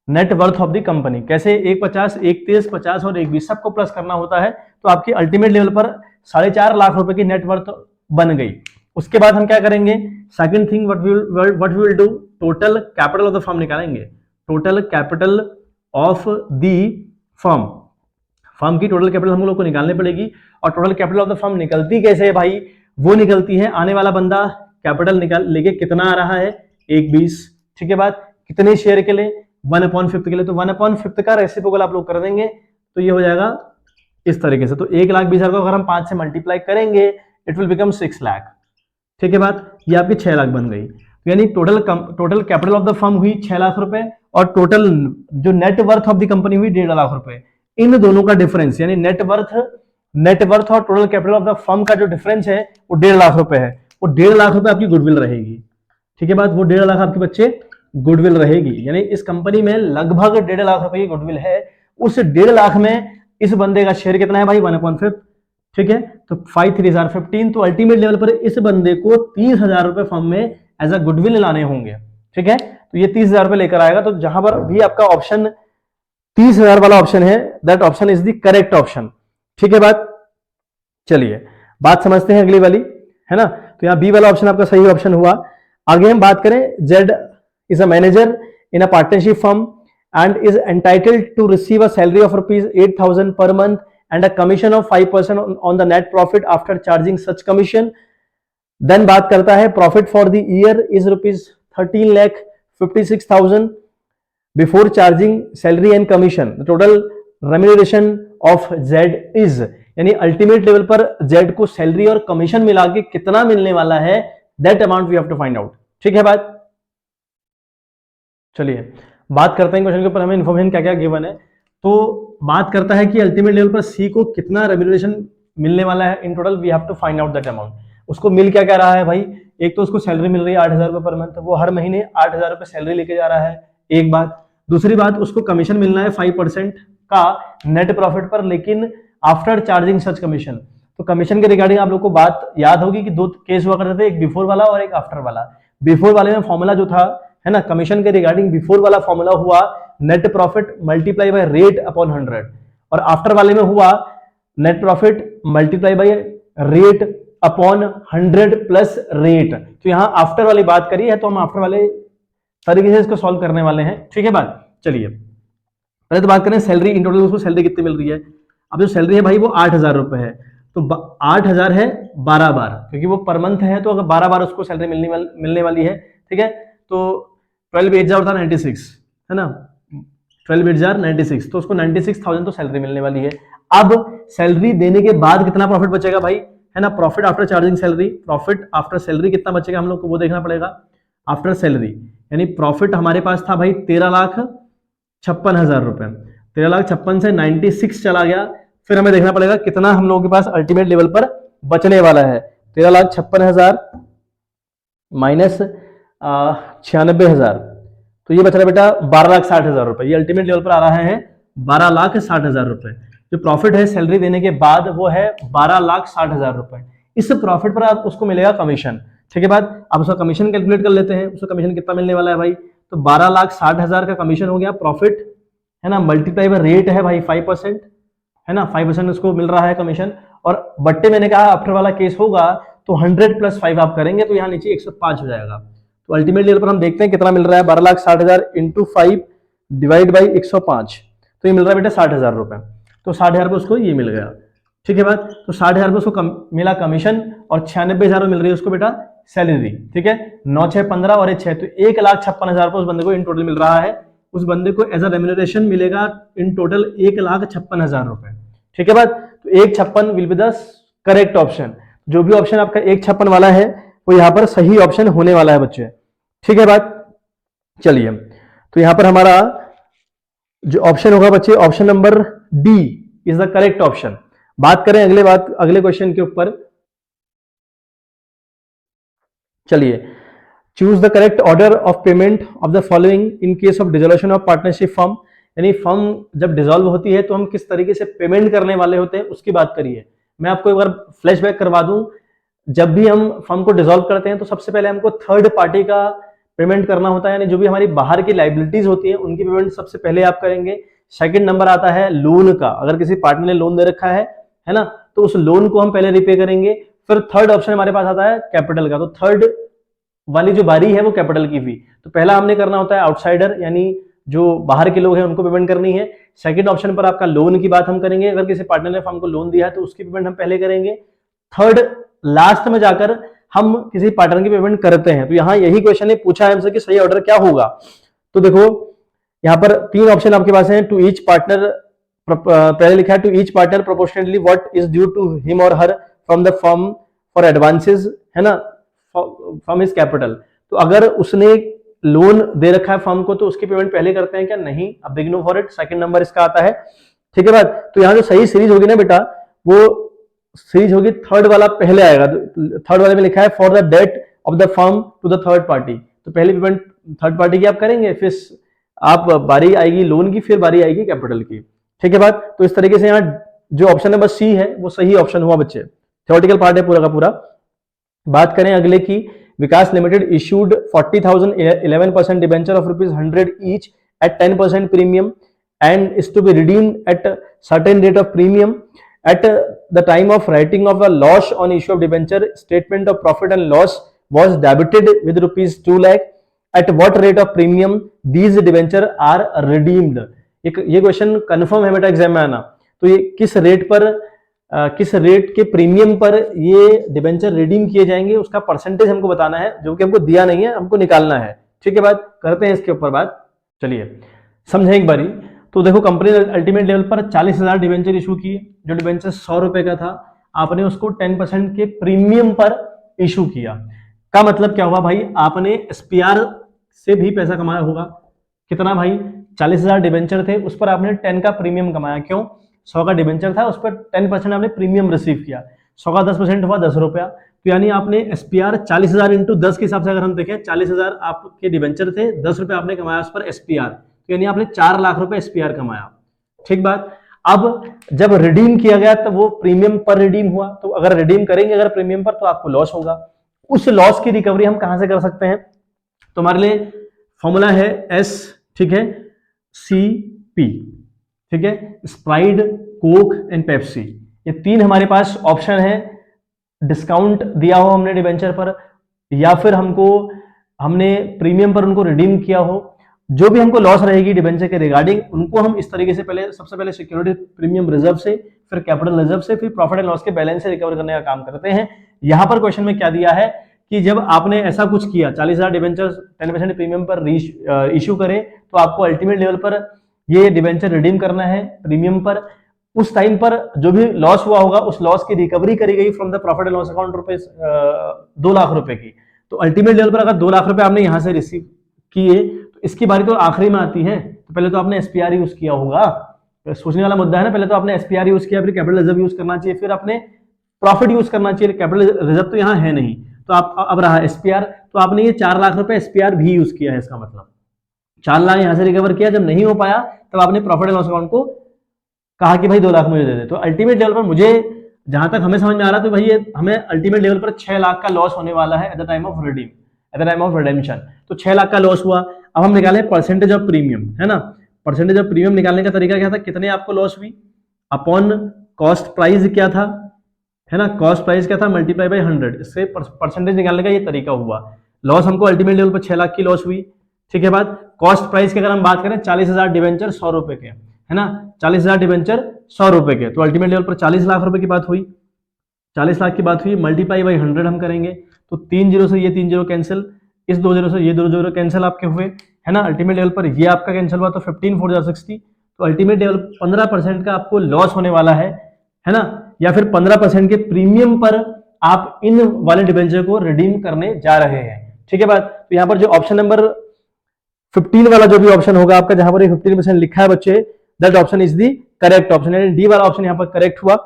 net worth of the company. कैसे, 1,50,000, 1,30,000, 50 और 1,20,000 सबको प्लस करना होता है, तो आपकी अल्टीमेट लेवल पर 4.5 लाख रुपए की नेट वर्थ बन गई। उसके बाद हम क्या करेंगे, second thing what we will do, total capital of the firm निकालेंगे। Total capital of the firm की टोटल कैपिटल हम लोग को निकालनी पड़ेगी। और total capital of the firm निकलती कैसे है भाई, वो निकलती है, आने वाला बंदा कैपिटल निकाल लेके कितना आ रहा है, 1,20,000, ठीक है बात, कितने शेयर के लिए, 1/5 के लिए, तो 1/5 का रेसिप्रोकल आप लोग कर देंगे, तो ये हो जाएगा इस तरीके से। तो 1,20,000 को अगर हम 5 से मल्टीप्लाई करेंगे इट विल बिकम 6 लाख, ठीक है बात, ये आपकी 6 लाख बन गई। यानी total capital of the firm हुई 6 लाख रुपए और टोटल जो net worth of the company हुई 1.5 लाख रुपए। इन दोनों का डिफरेंस यानी नेट वर्थ और total capital of the firm का जो डिफरेंस है वो 1.5 लाख रुपए है। वो 1.5 लाख रुपए आपकी गुडविल रहेगी, ठीक है बात, वो 1.5 लाख आपके बच्चे गुडविल रहेगी। यानी इस कंपनी में लगभग 1.5 लाख रुपए की गुडविल है। उस 1.5 लाख में इस बंदे का शेयर कितना है भाई, 1/5, ठीक है। तो 5 3 15, तो अल्टीमेट लेवल पर इस बंदे को 30,000 रुपए फर्म में एज अ गुडविल लाने होंगे, ठीक है। तो ये 30,000 रुपए लेकर आएगा। तो जहां पर भी आपका ऑप्शन 30,000 वाला ऑप्शन है, that option is the correct option, ठीक है बात। चलिए बात समझते हैं अगली वाली, है ना। तो यहाँ बी वाला ऑप्शन आपका सही ऑप्शन हुआ। आगे हम बात करें, Z is a manager in a partnership firm and is entitled to receive a salary of rupees 8,000 per month and a commission of 5% on the net profit after charging such commission. Then बात करता है profit for the year is rupees 13,56,000 before charging salary and commission. The total remuneration of Z is, यानी ultimate level पर Z को salary और commission मिला के कितना मिलने वाला है, that amount we have to find out, ठीक है बात। चलिए बात करते हैं क्वेश्चन के ऊपर हमें इन्फॉर्मेशन क्या क्या गिवन है। तो बात करता है कि अल्टीमेट लेवल पर सी को कितना रेम्यूनरेशन मिलने वाला है in total, we have to find out that amount. उसको मिल क्या क्या रहा है भाई, एक तो उसको सैलरी मिल रही है 8,000 रुपए पर मंथ, वो हर महीने 8,000 रुपए सैलरी लेके जा रहा है, एक बात। दूसरी बात, उसको कमीशन मिलना है 5% का नेट प्रॉफिट पर, लेकिन आफ्टर चार्जिंग सच कमीशन। तो कमीशन के रिगार्डिंग आप लोग को बात याद होगी कि 2 केस हुआ करते थे, एक बिफोर वाला और एक आफ्टर वाला। बिफोर वाले में फॉर्मूला जो था, है ना, कमीशन के रिगार्डिंग बिफोर वाला फॉर्मूला हुआ net profit multiply by rate upon 100, और आफ्टर वाले में हुआ net profit multiply by rate upon 100 plus rate. तो यहां आफ्टर वाली बात करी है, तो हम आफ्टर वाले तरीके से इसको सॉल्व करने वाले हैं, ठीक है बात। चलिए पहले तो बात करें सैलरी इन टोटल, उसको सैलरी कितनी मिल रही है। अब जो सैलरी है भाई वो 8,000 रुपए है, तो 8,000 है 12 बार, क्योंकि वो पर मंथ है, तो अगर 12 बार उसको सैलरी मिलने वाली है, ठीक है। तो 12 8 था 96, है ना, 12 8 96, तो उसको 96,000 तो सैलरी मिलने वाली है। अब सैलरी देने के बाद कितना प्रॉफिट बचेगा भाई, है ना, profit after charging salary, profit after salary कितना बचेगा हम लोग को वो देखना पड़ेगा आफ्टर सैलरी। यानी प्रॉफिट हमारे पास था भाई 13,56,000 रुपए, 13,56,000 से 96 चला गया, फिर हमें देखना पड़ेगा कितना हम लोगों के पास अल्टीमेट लेवल पर बचने वाला है। 13,56,000 माइनस 96,000, तो ये बच रहा है बेटा 12,60,000 रुपए। ये अल्टीमेट लेवल पर आ रहा है 12,60,000 रुपए। जो प्रॉफिट है सैलरी देने के बाद वो है 12,60,000 रुपए। इस प्रॉफिट पर आप उसको मिलेगा कमीशन, ठीक है बात। अब उसका कमीशन कैलकुलेट कर लेते हैं, उसका कमीशन कितना मिलने वाला है भाई, तो 12,60,000 का कमीशन हो गया प्रॉफिट, है ना, मल्टीप्लाई बाय रेट है भाई 5%, है ना, 5% उसको मिल रहा है कमीशन। और बट्टे मैंने कहा आफ्टर वाला केस होगा तो 100 प्लस 5 आप करेंगे तो यहाँ नीचे 105 हो जाएगा। तो अल्टीमेट लेवल पर हम देखते हैं कितना मिल रहा है, 12,60,000 इंटू 5 डिवाइड बाई 105, तो ये मिल रहा है बेटा 60,000 रुपए। तो 60,000 रुपए उसको ये मिल गया, ठीक है बात। तो 60,000 रुपए उसको मिला कमीशन और 96,000 मिल रही है उसको बेटा सैलरी, ठीक है। 9 6 15 और 6, तो 1,56,000 रुपए उस बंदे को इन टोटल मिल रहा है। उस बंदे को एज अ रेम्यूनरेशन मिलेगा इन टोटल 1,56,000 रुपए, ठीक है बात। तो 1,56 will be the correct option. जो भी ऑप्शन आपका 1,56 वाला है वो यहाँ पर सही ऑप्शन होने वाला है बच्चे, ठीक है बात। चलिए तो यहाँ पर हमारा जो ऑप्शन होगा बच्चे, option number D is the correct option. बात करें अगले क्वेश्चन के ऊपर, चलिए। Choose the correct order of payment of the following in case of dissolution of partnership firm. यानी फर्म जब डिसॉल्व होती है तो हम किस तरीके से पेमेंट करने वाले होते हैं उसकी बात करिए। मैं आपको एक बार फ्लैशबैक करवा दूं, जब भी हम फर्म को डिसॉल्व करते हैं तो सबसे पहले हमको थर्ड पार्टी का पेमेंट करना होता है, यानी जो भी हमारी बाहर की लाइबिलिटीज होती है उनकी पेमेंट सबसे पहले आप करेंगे। सेकंड नंबर आता है लोन का, अगर किसी पार्टनर ने लोन दे रखा है ना, तो उस लोन को हम पहले रिपे करेंगे। फिर थर्ड ऑप्शन हमारे पास आता है कैपिटल का, तो थर्ड वाली जो बारी है वो कैपिटल की फी। तो पहला हमने करना होता है आउटसाइडर, यानी जो बाहर के लोग हैं उनको पेमेंट करनी है। सेकंड ऑप्शन पर आपका लोन की बात हम करेंगे, अगर किसी पार्टनर ने फर्म को लोन दिया है तो उसकी पेमेंट हम पहले करेंगे। थर्ड लास्ट में जाकर हम किसी पार्टनर की पेमेंट करते हैं। तो यहाँ यही क्वेश्चन ने पूछा है हमसे कि सही ऑर्डर क्या होगा। तो देखो यहाँ पर तीन ऑप्शन आपके पास हैं। टू ईच पार्टनर, पहले लिखा है to each partner proportionately what is due to him और her from the firm for advances, है ना, फ्रॉम हिज कैपिटल। तो अगर उसने लोन दे रखा है फर्म को तो उसकी पेमेंट पहले करते हैं क्या? नहीं। अब big no for it, second number इसका आता है। ठीक है बात। तो यहाँ जो सही सीरीज होगी ना बेटा, वो सीरीज होगी थर्ड वाला पहले आएगा। तो थर्ड वाले में लिखा है for the debt of the firm to the third party, तो पहली पेमेंट थर्ड पार्टी की आप करेंगे, फिर आप बारी आएगी लोन की, फिर बारी आएगी कैपिटल की। ठीक है बात। तो इस तरीके से यहाँ जो ऑप्शन नंबर सी है वो सही ऑप्शन हुआ बच्चे। थ्योरेटिकल पार्ट है पूरा का पूरा। बात करें अगले की, Vikas limited issued 40,000 11% debenture of ₹100 each at 10% premium and is to be redeemed at certain rate of premium. At the time of writing of the loss on issue of debenture, statement of profit and loss was debited with ₹2 lakh. At what rate of premium these debenture are redeemed? ये question confirm है बेटा exam में आना। तो ये किस rate पर किस रेट के प्रीमियम पर ये डिबेंचर रिडीम किए जाएंगे उसका परसेंटेज हमको बताना है, जो कि हमको दिया नहीं है, हमको निकालना है। ठीक है बात, करते हैं इसके ऊपर बात। चलिए समझें एक बारी। तो देखो कंपनी ने अल्टीमेट लेवल पर 40,000 डिबेंचर इशू किए। जो डिबेंचर 100 रुपए का था, आपने उसको 10% के प्रीमियम पर इशू किया। का मतलब क्या हुआ भाई, आपने एसपीआर से भी पैसा कमाया होगा। कितना भाई? 40,000 डिबेंचर थे, उस पर आपने 10 का प्रीमियम कमाया। क्यों? 100 का डिबेंचर था, उस पर 10% आपने प्रीमियम रिसीव किया। 100 का 10% हुआ 10 रुपया। तो यानी आपने एसपीआर 40,000 इंटू 10 के हिसाब से अगर हम देखें, 40,000 आपके डिबेंचर थे, 10 रुपये आपने कमाया उस पर एसपीआर, तो यानी आपने 4 लाख रुपए एसपीआर कमाया। ठीक बात। अब जब रिडीम किया गया तो वो प्रीमियम पर रिडीम हुआ, तो अगर रिडीम करेंगे अगर प्रीमियम पर तो आपको लॉस होगा। उस लॉस की रिकवरी हम कहां से कर सकते हैं? तो हमारे लिए फॉर्मूला है एस, ठीक है, सी पी, ठीक है, स्प्राइट, कोक एंड पेप्सी। ये तीन हमारे पास ऑप्शन है। डिस्काउंट दिया हो हमने डिबेंचर पर, या फिर हमने प्रीमियम पर उनको रिडीम किया हो, जो भी हमको लॉस रहेगी डिबेंचर के रिगार्डिंग, उनको हम इस तरीके से सबसे पहले सिक्योरिटी प्रीमियम रिजर्व से, फिर कैपिटल रिजर्व से, फिर प्रॉफिट एंड लॉस के बैलेंस से रिकवर करने का काम करते हैं। यहां पर क्वेश्चन में क्या दिया है कि जब आपने ऐसा कुछ किया, 40,000 डिबेंचर 10% प्रीमियम पर इश्यू करे, तो आपको अल्टीमेट लेवल पर ये डिबेंचर रिडीम करना है प्रीमियम पर। उस टाइम पर जो भी लॉस हुआ होगा उस लॉस की रिकवरी करी गई from the profit and loss account 2 lakh रुपए की। तो अल्टीमेट लेवल पर अगर 2 लाख रुपए आपने यहां से रिसीव किए, तो इसकी बारी तो आखिरी में आती है। तो पहले तो आपने एसपीआर यूज किया होगा, तो सोचने वाला मुद्दा है ना। पहले तो आपने एसपीआर यूज किया, फिर कैपिटल रिजर्व यूज करना चाहिए, फिर आपने प्रॉफिट यूज करना चाहिए। कैपिटल रिजर्व तो यहाँ है नहीं, तो आप अब रहा एसपीआर, तो आपने ये 4 लाख रुपए एसपीआर भी यूज किया है। इसका मतलब 4 लाख यहां से रिकवर किया, जब नहीं हो पाया तब आपने प्रॉफिट एंड लॉस अकाउंट को कहा कि भाई 2 लाख मुझे दे दे। तो अल्टीमेट लेवल पर मुझे जहां तक हमें समझ में आ रहा, तो भाई ये हमें अल्टीमेट लेवल पर 6 लाख का लॉस होने वाला है at the time of redeem, at the time of redemption. तो 6 लाख का लॉस हुआ। अब हम निकालें परसेंटेज ऑफ प्रीमियम, है ना। परसेंटेज ऑफ प्रीमियम निकालने का तरीका क्या था? कितने आपको लॉस हुई अपॉन कॉस्ट प्राइस क्या था, है ना, कॉस्ट प्राइस क्या था, मल्टीप्लाई बाय 100, इससे परसेंटेज निकालने का ये तरीका हुआ। लॉस हमको अल्टीमेट लेवल पर 6 लाख की लॉस हुई। ठीक है बात। कॉस्ट प्राइस की अगर हम बात करें, 40,000 डिबेंचर 100 रुपए के, है ना, 40,000 डिबेंचर 100 रुपए के, तो अल्टीमेट लेवल पर 40 लाख रुपए की बात हुई। 40 लाख की बात हुई, मल्टीप्लाई बाई 100 हम करेंगे, तो 3 जीरो से ये 3 जीरो कैंसिल, इस 2 जीरो से ये 2 जीरो कैंसिल आपके हुए, है ना। अल्टीमेट लेवल पर ये आपका कैंसिल हुआ, तो 15 4 60, तो अल्टीमेट लेवल 15% का आपको लॉस होने वाला है ना। या फिर 15% के प्रीमियम पर आप इन वाले डिबेंचर को रिडीम करने जा रहे हैं। ठीक है बात। तो यहाँ पर जो ऑप्शन नंबर 15 वाला जो भी ऑप्शन होगा आपका, जहां पर 15% लिखा है बच्चे, that option is the correct option, यानी डी वाला ऑप्शन यहां पर करेक्ट हुआ।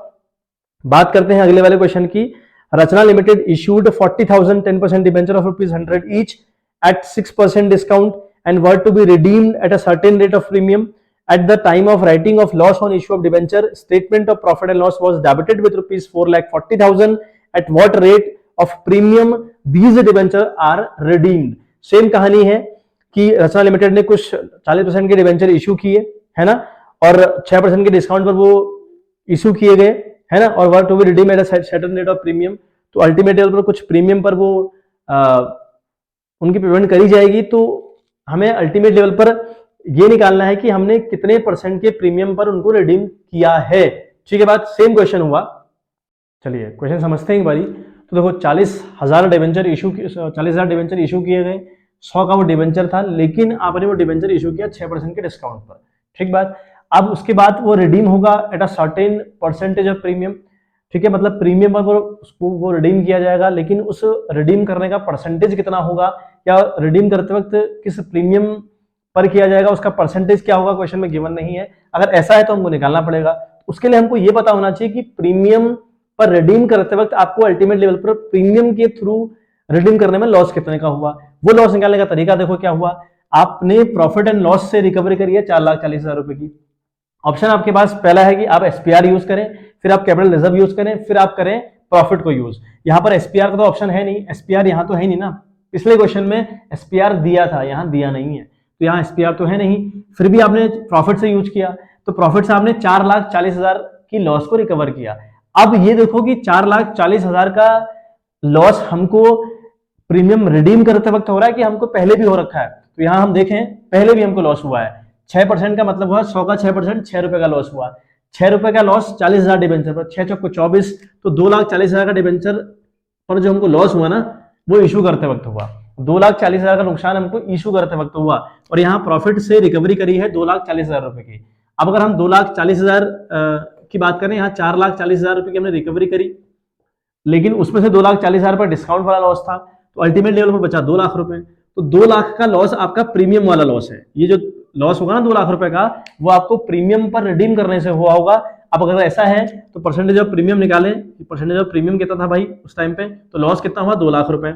बात करते हैं अगले वाले क्वेश्चन की। Rachna limited issued 40,000 10% debenture of ₹100 each at 6% discount and were to be redeemed at a certain rate of premium. At the time of writing of loss on issue of debenture, statement of profit and loss was debited with ₹4,40,000. At what rate of premium these debenture are redeemed? Same कहानी है कि रचना limited ने कुछ 40% के debenture issue किए, है ना, और 6% के डिस्काउंट पर वो इशू किए गए, है ना, और were to be redeem at a certain rate of premium. तो अल्टीमेट लेवल पर कुछ प्रीमियम पर वो उनकी पेमेंट करी जाएगी। तो हमें अल्टीमेट लेवल पर ये निकालना है कि हमने कितने परसेंट के प्रीमियम पर उनको रिडीम किया है। ठीक है बात, सेम क्वेश्चन हुआ। चलिए क्वेश्चन समझते हैं एक बारी। तो देखो 40,000 डिबेंचर इशू किए गए, 100 का वो डिबेंचर था, लेकिन आपने वो डिबेंचर इशू किया 6% के डिस्काउंट पर। ठीक बात। अब उसके बाद वो रिडीम होगा eight a certain percentage of premium. ठीक है, मतलब प्रीमियम पर उसको वो रिडीम किया जाएगा, लेकिन उस रिडीम करने का परसेंटेज कितना होगा, या रिडीम करते वक्त किस प्रीमियम पर किया जाएगा, उसका परसेंटेज क्या होगा, क्वेश्चन में गिवन नहीं है। अगर ऐसा है तो हमको निकालना पड़ेगा। उसके लिए हमको ये पता होना चाहिए कि प्रीमियम पर रिडीम करते वक्त आपको अल्टीमेट लेवल पर प्रीमियम के थ्रू रिडीम करने में लॉस कितने का हुआ। वो लॉस निकालने का तरीका देखो क्या हुआ। आपने प्रॉफिट एंड लॉस से रिकवरी करी है 4,40,000 रुपए की। ऑप्शन आपके पास पहला है कि आप एसपीआर यूज करें, फिर आप कैपिटल रिजर्व यूज करें, फिर आप करें प्रॉफिट को यूज। यहां पर एसपीआर का तो ऑप्शन है नहीं, एसपीआर यहां तो है नहीं ना, पिछले क्वेश्चन में एसपीआर दिया था, यहां दिया नहीं है, तो यहां एसपीआर तो है नहीं। फिर भी आपने प्रॉफिट से यूज किया, तो प्रॉफिट से आपने 4,40,000 की लॉस को रिकवर किया। अब ये देखो कि 4,40,000 का लॉस हमको प्रीमियम रिडीम करते वक्त हो रहा है कि हमको पहले भी हो रखा है। तो यहां हम देखें पहले भी हमको लॉस हुआ है। 6% का मतलब हुआ 100 का 6%, 6 रुपए का लॉस हुआ। 6 रुपए का लॉस 40,000 डिबेंचर पर, 6 चौको 24, तो 2,40,000 का डिबेंचर पर जो हमको लॉस हुआ ना, वो इशू करते वक्त हुआ। 2,40,000 का नुकसान हमको इशू करते वक्त हुआ, और यहाँ प्रॉफिट से रिकवरी करी है 2,40,000 रुपए की। अब अगर हम 2,40,000 की बात करें, यहाँ 4,40,000 रुपए की हमने रिकवरी करी, लेकिन उसमें से 2,40,000 पर डिस्काउंट वाला लॉस था, तो अल्टीमेट लेवल पर बचा 2 लाख रुपए। तो 2 लाख का लॉस आपका प्रीमियम वाला लॉस है। ये जो लॉस होगा ना 2 लाख रुपए का, वो आपको प्रीमियम पर रिडीम करने से हुआ होगा। अब अगर ऐसा है तो परसेंटेज ऑफ प्रीमियम निकालें, परसेंटेज ऑफ प्रीमियम कितना था भाई उस टाइम पे, तो लॉस कितना हुआ 2 लाख रुपए।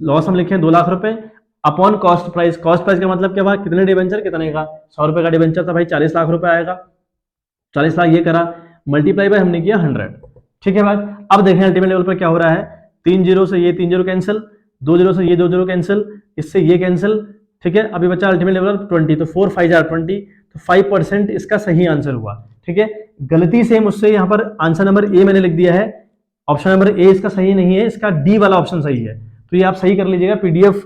लॉस हम लिखे 2 लाख रुपए upon cost price. Cost price का मतलब क्या हुआ, कितने डिबेंचर कितने का, 100 रुपए का डिबेंचर था भाई, 40 लाख रुपए आएगा। 40 लाख ये करा, मल्टीप्लाई बाय हमने किया 100। ठीक है भाई। अब देखें अल्टीमेट लेवल पर क्या हो रहा है। 3 जीरो से ये 3 जीरो कैंसिल, 2 जीरो से ये 2 जीरो कैंसिल, इससे ये कैंसिल। ठीक है, अभी बचा अल्टीमेट लेवल 20, तो 4 5 जार 20, तो 5% इसका सही आंसर हुआ। ठीक है, गलती से मुझसे यहाँ पर आंसर नंबर ए मैंने लिख दिया है, ऑप्शन नंबर ए इसका सही नहीं है, इसका डी वाला ऑप्शन सही है। तो ये आप सही कर लीजिएगा, पीडीएफ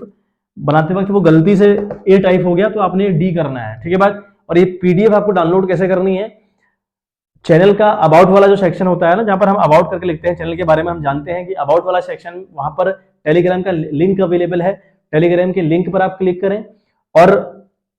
बनाते वक्त वो गलती से ए टाइप हो गया, तो आपने डी करना है। ठीक है बात। और ये पीडीएफ आपको डाउनलोड कैसे करनी है, चैनल का अबाउट वाला जो सेक्शन होता है ना, जहां पर हम अबाउट करके लिखते हैं चैनल के बारे में, हम जानते हैं कि अबाउट वाला सेक्शन, वहां पर टेलीग्राम का लिंक अवेलेबल है। टेलीग्राम के लिंक पर आप क्लिक करें, और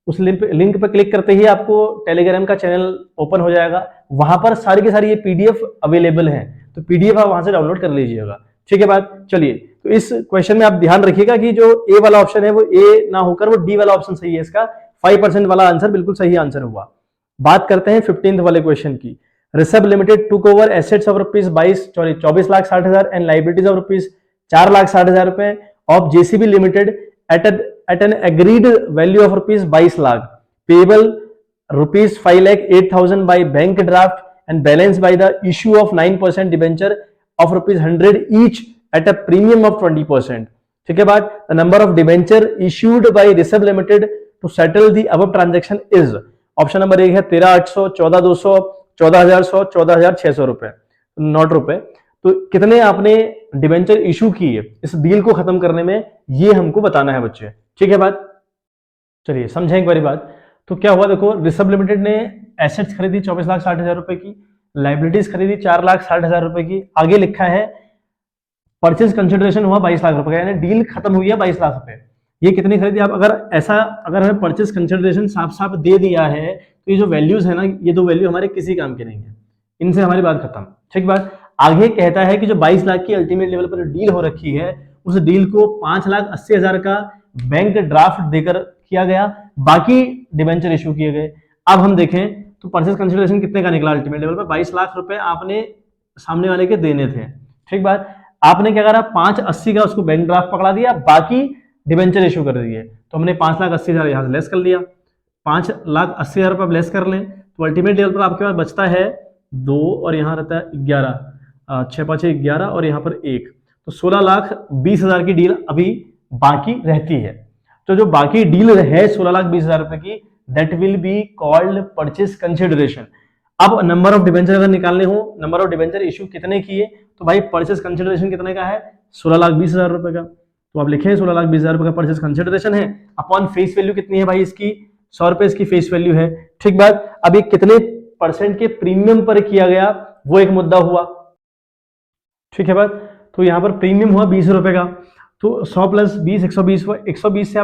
उस लिंक पर क्लिक करते ही आपको टेलीग्राम का चैनल ओपन हो जाएगा। वहां पर सारी की सारी ये पीडीएफ अवेलेबल है, तो पीडीएफ आप वहां से डाउनलोड कर लीजिएगा। ठीक है बात। चलिए, तो इस क्वेश्चन में आप ध्यान रखिएगा कि जो ए वाला ऑप्शन है वो ए ना होकर वो डी वाला ऑप्शन सही है। इसका 5% वाला आंसर बिल्कुल सही आंसर हुआ। बात करते हैं 15th वाले क्वेश्चन की। Rishabh limited took over assets of ₹24,60,000 and liabilities of ₹4,60,000 रुपए of JCB limited at an agreed value of ₹22 lakh, payable ₹5,08,000 by bank draft and balance by the issue of 9% debenture of ₹100 each at a premium of 20%. ठीक है बात। The number of debenture issued by Rishabh Limited to settle the above transaction is, option number 1 है 13,800, 14,200, 14,100, 14,600 रुपए, not रुपए। तो कितने आपने debenture issue किए इस डील को खत्म करने में, ये हमको बताना है बच्चे। ठीक है बात। चलिए समझें एक बारी बात। तो क्या हुआ देखो, ऋषभ लिमिटेड ने एसेट्स खरीदी 24,60,000 रुपए की, लाइबिलिटीज खरीदी 4,60,000 रुपए की। आगे लिखा है परचेज कंसिडरेशन हुआ 22 लाख रुपए का, यानी डील खत्म हुई है 22 लाख रुपए। ये कितनी खरीदी, आप अगर हमें परचेज कंसिडरेशन साफ साफ दे दिया है, तो ये जो वैल्यूज है ना, ये दो वैल्यू हमारे किसी काम के नहीं है, इनसे हमारी बात खत्म। ठीक बात। आगे कहता है कि जो 22 लाख की अल्टीमेट लेवल पर डील हो रखी है, उस डील को 5,80,000 का बैंक ड्राफ्ट देकर किया गया, बाकी डिबेंचर इशू किए गए। अब हम देखें तो परचेस कंसिडरेशन कितने का निकला अल्टीमेट लेवल पर, 22 लाख रुपए आपने सामने वाले के देने थे, ठीक बात। आपने क्या करा, 580 का उसको बैंक ड्राफ्ट पकड़ा दिया, बाकी डिबेंचर इशू कर दिए, तो हमने 5,80,000 यहाँ से लेस कर लिया, 5,80,000 रुपये लेस कर लें तो अल्टीमेट लेवल पर आपके पास बचता है 2 और यहाँ रहता है 11, 6 5 11 और यहाँ पर 1, तो 16,20,000 की डील अभी बाकी रहती है। तो जो बाकी डील है 16,20,000 रुपए की, that will be called purchase consideration. अब नंबर ऑफ डिबेंचर अगर निकालने हो, नंबर ऑफ डिबेंचर इशू कितने किए, तो भाई परचेस कंसिडरेशन कितने का है, 16,20,000 रुपए का, तो आप लिखे 16,20,000 रुपए का परचेस कंसिडरेशन है। अपॉन फेस वैल्यू कितनी है भाई इसकी, 100 रुपए इसकी फेस वैल्यू है, ठीक बात। अब ये कितने परसेंट के प्रीमियम पर किया गया वो एक मुद्दा हुआ, ठीक है बात। तो यहाँ पर प्रीमियम हुआ 20 रुपए का, तो 100 प्लस 20 120 हुआ, 120 से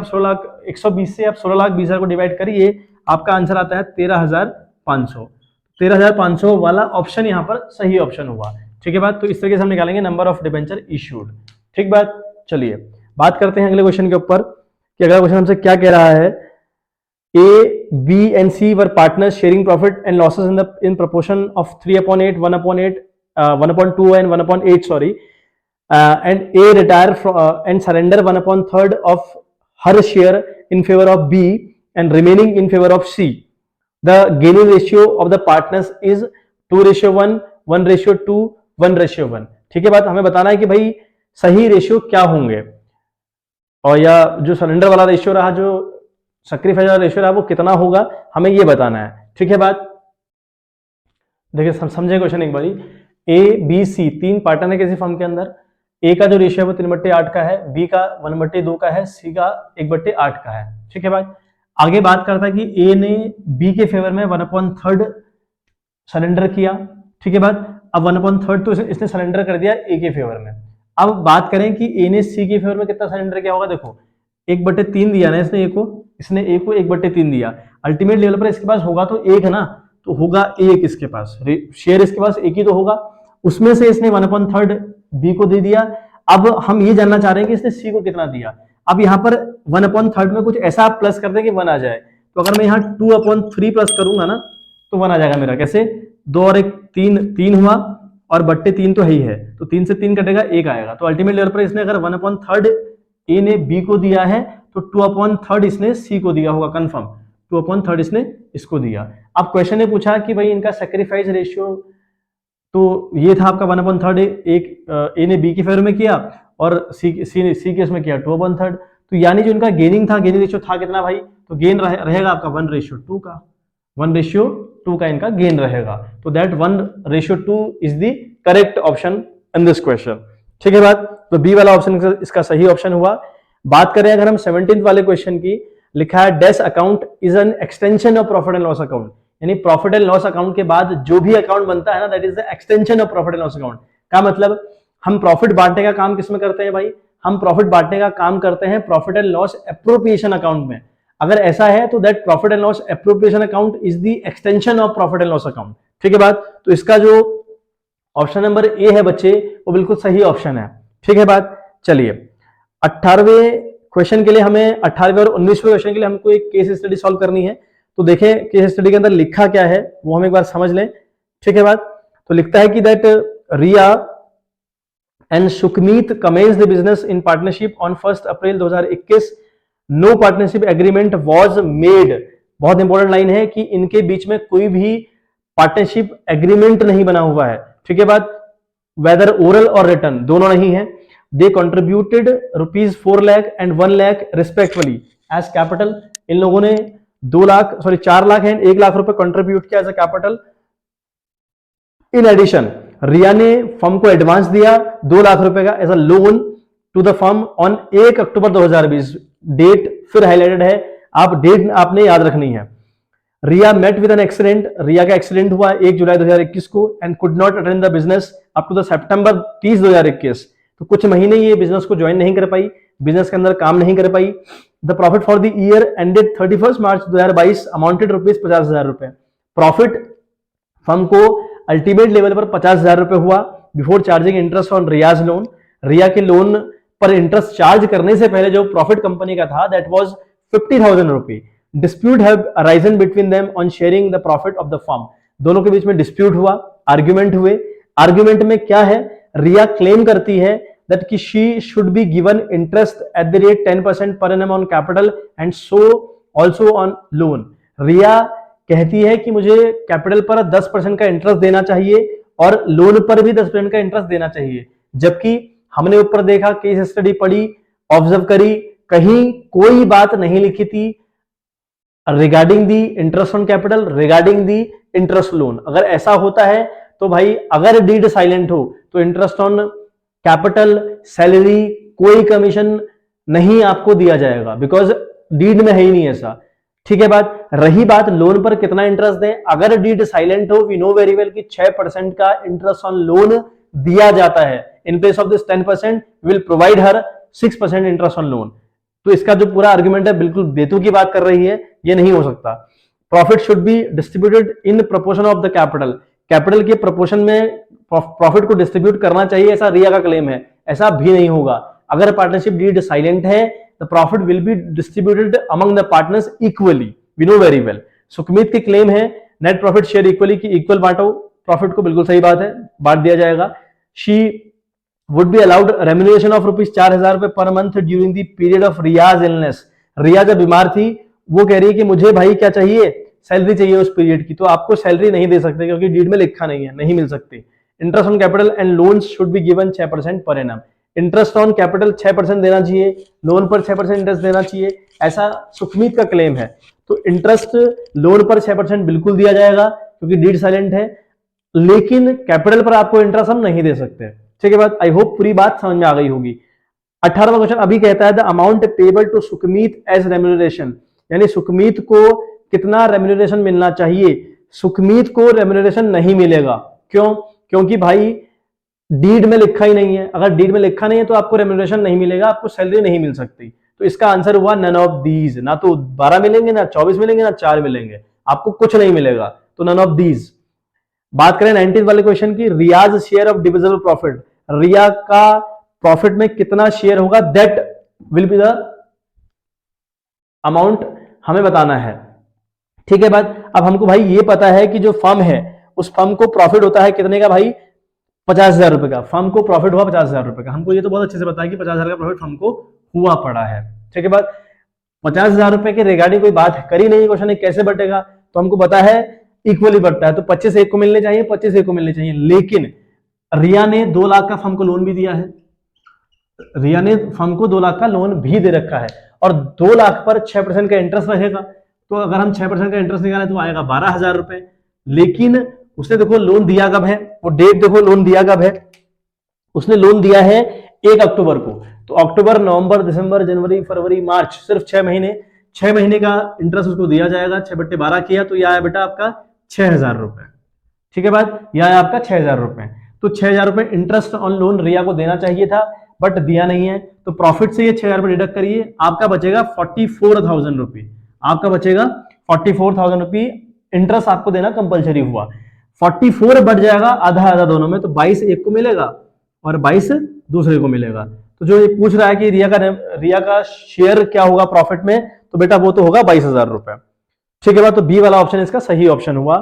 आप 16,20,000 को डिवाइड करिए, आपका आंसर आता है 13,500। 13,500 वाला ऑप्शन यहाँ पर सही ऑप्शन हुआ, ठीक है बात। तो इस तरीके से हम निकालेंगे नंबर ऑफ डिबेंचर इशूड, ठीक बात। चलिए बात करते हैं अगले क्वेश्चन के ऊपर कि अगला क्वेश्चन हमसे क्या कह रहा है। A, B and C were partners sharing profit and losses in proportion of 3/8, 1/8, 1/2 and 1/8, sorry. And A retire and surrender 1/3 of her share in favor of B and remaining in favor of C. The gaining ratio of the partners is 2:1, 1:2, 1:1। ठीक है बात। हमें बताना है कि भाई सही ratio क्या होंगे, और या जो सरेंडर वाला रेशियो रहा, जो सैक्रिफाइस वाला रेशियो रहा, वो कितना होगा, हमें ये बताना है, ठीक है बात। देखिए समझे क्वेश्चन एक बारी। ए बी सी तीन पार्टनर है किसी फर्म के अंदर, ए का जो रेशियो है वो 3/8 का है, बी का 1/2 का है, सी का 1/8 का है, ठीक है बात। आगे बात करता है कि ए ने बी के फेवर में 1/3 सरेंडर किया, ठीक है बात। अब 1/3 तो इसने सरेंडर कर दिया ए के फेवर में। अब बात करें कि ए ने सी के फेवर में कितना सरेंडर किया होगा, देखो 1/3 दिया ना इसने ए को, 1/3 दिया। अल्टीमेट लेवल पर इसके पास होगा तो एक है ना, तो होगा एक इसके पास शेयर, इसके पास एक ही तो होगा, उसमें से इसने 1/3 बी को दे दिया। अब हम ये जानना चाह रहे हैं कि इसने सी को कितना दिया। अब यहाँ पर 1/3 में कुछ ऐसा आप प्लस कर दें कि 1 आ जाए, तो अगर मैं यहाँ 2/3 प्लस करूंगा ना तो 1 आ जाएगा मेरा। कैसे, 2 और 1 3 हुआ, और बट्टे 3 तो है ही है, तो 3 से 3 कटेगा, 1 आएगा। तो अल्टीमेट लेवल पर इसने अगर 1/3 ए ने बी को दिया है तो 2/3 इसने सी को दिया होगा, कंफर्म 2/3 इसने इसको दिया। अब क्वेश्चन ने पूछा कि भाई इनका सैक्रिफाइस रेशियो, तो ये था आपका 1/3, एक ए ने बी के फेवर में किया और सी के इसमें किया 2/3, तो यानी जो इनका गेनिंग था, गेनिंग रेशियो था कितना भाई, तो गेन रहेगा आपका 1:2 का, 1:2 का इनका गेन रहेगा। तो that 1:2 is the correct option in this question, ठीक है बात। तो बी वाला ऑप्शन इसका सही ऑप्शन हुआ। बात करें अगर हम 17th वाले क्वेश्चन की, लिखा है dash account is an extension of profit and loss account, यानी प्रॉफिट एंड लॉस अकाउंट के बाद जो भी अकाउंट बनता है ना, that is the extension of profit and loss account. का मतलब हम प्रॉफिट बांटने का काम किसमें करते हैं भाई, हम प्रॉफिट बांटने का काम करते हैं profit and loss appropriation account में। अगर ऐसा है तो that profit and loss appropriation account is the extension of profit and loss account, ठीक है बात। तो इसका जो ऑप्शन नंबर ए है बच्चे, वो बिल्कुल सही ऑप्शन है, ठीक है बात। चलिए 18वें क्वेश्चन के लिए हमें, 18वें और 19वें क्वेश्चन के लिए हमको एक केस स्टडी सॉल्व करनी है। तो देखें केस स्टडी के अंदर लिखा क्या है वो हम एक बार समझ लें, ठीक है बात। तो लिखता है कि that Riya and Sukhmeet commence the business in partnership on 1 April 2021, no partnership agreement was made. बहुत इंपॉर्टेंट लाइन है कि इनके बीच में कोई भी पार्टनरशिप एग्रीमेंट नहीं बना हुआ है, ठीक है बात। वेदर ओरल और रिटर्न दोनों नहीं है। They contributed ₹4 lakh and 1 lakh respectively as capital. इन लोगों ने 4 लाख एंड 1 लाख रुपए कंट्रीब्यूट किया as a capital. In addition Riya ने फर्म को एडवांस दिया 2 लाख रुपए का as a loan to the firm on 1 October 2020। Date फिर हाईलाइटेड है, आप डेट आपने याद रखनी है। Riya met with an accident, Riya का एक्सीडेंट हुआ 1 जुलाई 2021 को, and could not attend the business up to the September 30 2021। तो कुछ महीने ये बिजनेस को ज्वाइन नहीं कर पाई, बिजनेस के अंदर काम नहीं कर पाई। The profit for the year ended 31 March 2022 amounted ₹50,000। Profit firm को अल्टीमेट लेवल पर 50,000 रुपए हुआ before charging interest on Riya's loan. Riya के लोन पर इंटरेस्ट चार्ज करने से पहले जो प्रॉफिट कंपनी का था दैट वाज 50,000 रुपए। Dispute have arisen between them on sharing the profit of the firm. दोनों के बीच में डिस्प्यूट हुआ, आर्ग्यूमेंट हुए। आर्ग्यूमेंट में क्या है, रिया क्लेम करती है दैट कि she should be given interest at the rate 10% per annum on capital and so also on loan. Riya कहती है कि मुझे कैपिटल पर 10% का इंटरेस्ट देना चाहिए और लोन पर भी 10% का इंटरेस्ट देना चाहिए, जबकि हमने ऊपर देखा, केस स्टडी पढ़ी, ऑब्जर्व करी, कहीं कोई बात नहीं लिखी थी regarding the interest on capital, regarding the interest loan. अगर ऐसा होता है तो भाई अगर डीड साइलेंट हो तो इंटरेस्ट ऑन कैपिटल, सैलरी, कोई कमीशन नहीं आपको दिया जाएगा, बिकॉज डीड में है ही नहीं ऐसा। ठीक है बात। रही बात लोन पर कितना इंटरेस्ट दें, अगर डीड साइलेंट हो, वी नो वेरी वेल कि 6% का इंटरेस्ट ऑन लोन दिया जाता है। In place of this 10% will provide her 6% interest on loan. तो इसका जो पूरा आर्ग्यूमेंट है बिल्कुल बेतु की बात कर रही है, ये नहीं हो सकता। Profit should be distributed in proportion of the capital, capital के प्रोपोर्शन में प्रॉफिट को डिस्ट्रीब्यूट करना चाहिए, ऐसा रिया का क्लेम है। ऐसा भी नहीं होगा। अगर पार्टनरशिप डीड साइलेंट है, the profit will be distributed among the partners equally, we know very well. Sukhmeet की क्लेम है नेट प्रॉफिट शेयर इक्वली की इक्वल बांटो प्रॉफिट को, बिल्कुल सही बात है, बांट दिया जाएगा। She would be allowed remuneration of rupees 4,000 रुपए per month during the period of Riya's illness. Riya जब बीमार थी वो कह रही है कि मुझे भाई क्या चाहिए, सैलरी चाहिए उस पीरियड की, तो आपको सैलरी नहीं दे सकते क्योंकि डीड में लिखा नहीं है, नहीं मिल सकती। Interest on capital and loans should be given 6% per annum. Interest on capital 6% देना चाहिए, लोन पर 6% इंटरेस्ट देना चाहिए, ऐसा सुखमीत का क्लेम है। तो इंटरेस्ट लोन पर 6% बिल्कुल दिया जाएगा क्योंकि डीड साइलेंट है, लेकिन कैपिटल पर आपको इंटरेस्ट हम नहीं दे सकते। ठीक है बात। आई होप पूरी बात समझ में आ गई होगी। 18वां क्वेश्चन अभी कहता है the amount payable to Sukhmeet as remuneration, यानी सुखमीत को कितना रेम्यूनरेशन मिलना चाहिए। सुखमीत को रेम्यूनरेशन नहीं मिलेगा, क्यों? क्योंकि भाई डीड में लिखा ही नहीं है। अगर डीड में लिखा नहीं है तो आपको रेम्यूनरेशन नहीं मिलेगा, आपको सैलरी नहीं मिल सकती। तो इसका आंसर हुआ नन ऑफ दीज। ना तो 12 मिलेंगे, ना 24 मिलेंगे, ना 4 मिलेंगे, आपको कुछ नहीं मिलेगा। तो नन ऑफ दीज। बात करें 19 वाले क्वेश्चन की, रियाज शेयर ऑफ डिविजिबल प्रॉफिट, रिया का प्रॉफिट में कितना शेयर होगा, that will be the amount हमें बताना है। ठीक है बात। अब हमको भाई ये पता है कि जो फर्म है उस फर्म को प्रॉफिट होता है कितने का भाई, 50,000 रुपए का। फर्म को प्रॉफिट हुआ 50,000 रुपए का, हमको ये तो बहुत अच्छे से पता है कि 50,000 का प्रॉफिट फर्म को हुआ पड़ा है। ठीक है बात। 50,000 रुपए के रिगार्डिंग कोई बात करी नहीं, क्वेश्चन है कैसे बटेगा, तो हमको पता है इक्वली बढ़ता है, तो 25 एक को मिलने चाहिए, 25 एक को मिलने चाहिए। लेकिन रिया ने 2 लाख का फर्म को लोन भी दिया है, रिया ने फर्म को 2 लाख का लोन भी दे रखा है, और 2 लाख पर 6% का इंटरेस्ट रहेगा। तो अगर हम 6% का इंटरेस्ट निकालें तो आएगा 12,000 रुपए। लेकिन उसने देखो लोन दिया कब है, वो डेट देखो लोन दिया कब है, उसने लोन दिया है 1 अक्टूबर को। तो अक्टूबर, नवंबर, दिसंबर, जनवरी, फरवरी, मार्च, सिर्फ 6 महीने, 6 महीने का इंटरेस्ट उसको दिया जाएगा। 6/12 किया तो यह आया बेटा आपका 6,000 रुपए। ठीक है बात, यह आया आपका 6,000 रुपए। तो 6,000 रुपए इंटरेस्ट ऑन लोन रिया को देना चाहिए था, बट दिया नहीं है। तो प्रॉफिट से ये 6,000 रुपए डिडक्ट करिए, आपका बचेगा 44,000 रुपये। आपका बचेगा 44,000 रुपये, इंटरेस्ट आपको देना कंपलसरी हुआ। 44 बढ़ जाएगा आधा आधा दोनों में, तो 22 एक को मिलेगा और 22 दूसरे को मिलेगा। तो जो ये पूछ रहा है कि रिया का शेयर क्या होगा प्रॉफिट में, तो बेटा वो तो होगा 22,000 रुपए। ठीक है बात। तो बी वाला ऑप्शन इसका सही ऑप्शन हुआ।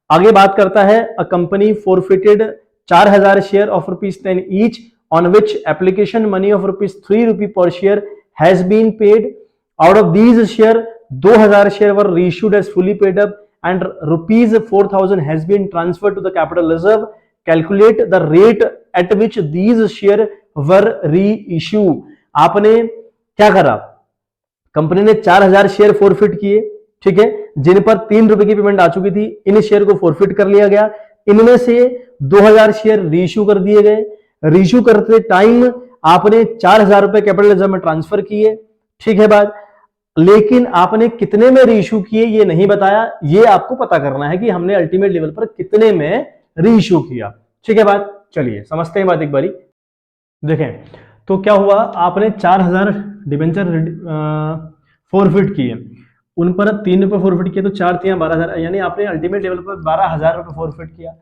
आगे बात करता है, a company forfeited 4,000 share of ₹10 each on which application money of ₹3 per share has been paid. Out of these share 2,000 share were reissued as fully paid up and ₹4,000 has been transferred to the capital reserve. Calculate the rate at which these share were reissued. आपने क्या करा, company ने 4,000 share forfeit किए, ठीक है, जिन पर ₹3 की payment आ चुकी थी। इन शेयर को फोरफिट कर लिया गया, इनमें से 2,000 शेयर रीइश्यू कर दिए गए। रीइश्यू करते टाइम आपने 4,000 रुपए कैपिटल रिजर्व में ट्रांसफर किए, ठीक है बात। लेकिन आपने कितने में रीइश्यू किए ये नहीं बताया, ये आपको पता करना है कि हमने अल्टीमेट लेवल पर कितने में रीइश्यू किया। ठीक है बात, चलिए समझते हैं बात एक बारी। देखें तो क्या हुआ, आपने 4,000 डिबेंचर फोरफिट किए, उन पर ₹3 फोरफिट किए, तो 4 3 12,000, यानी आपने अल्टीमेट लेवल पर 12,000 रुपए फोरफिट किया।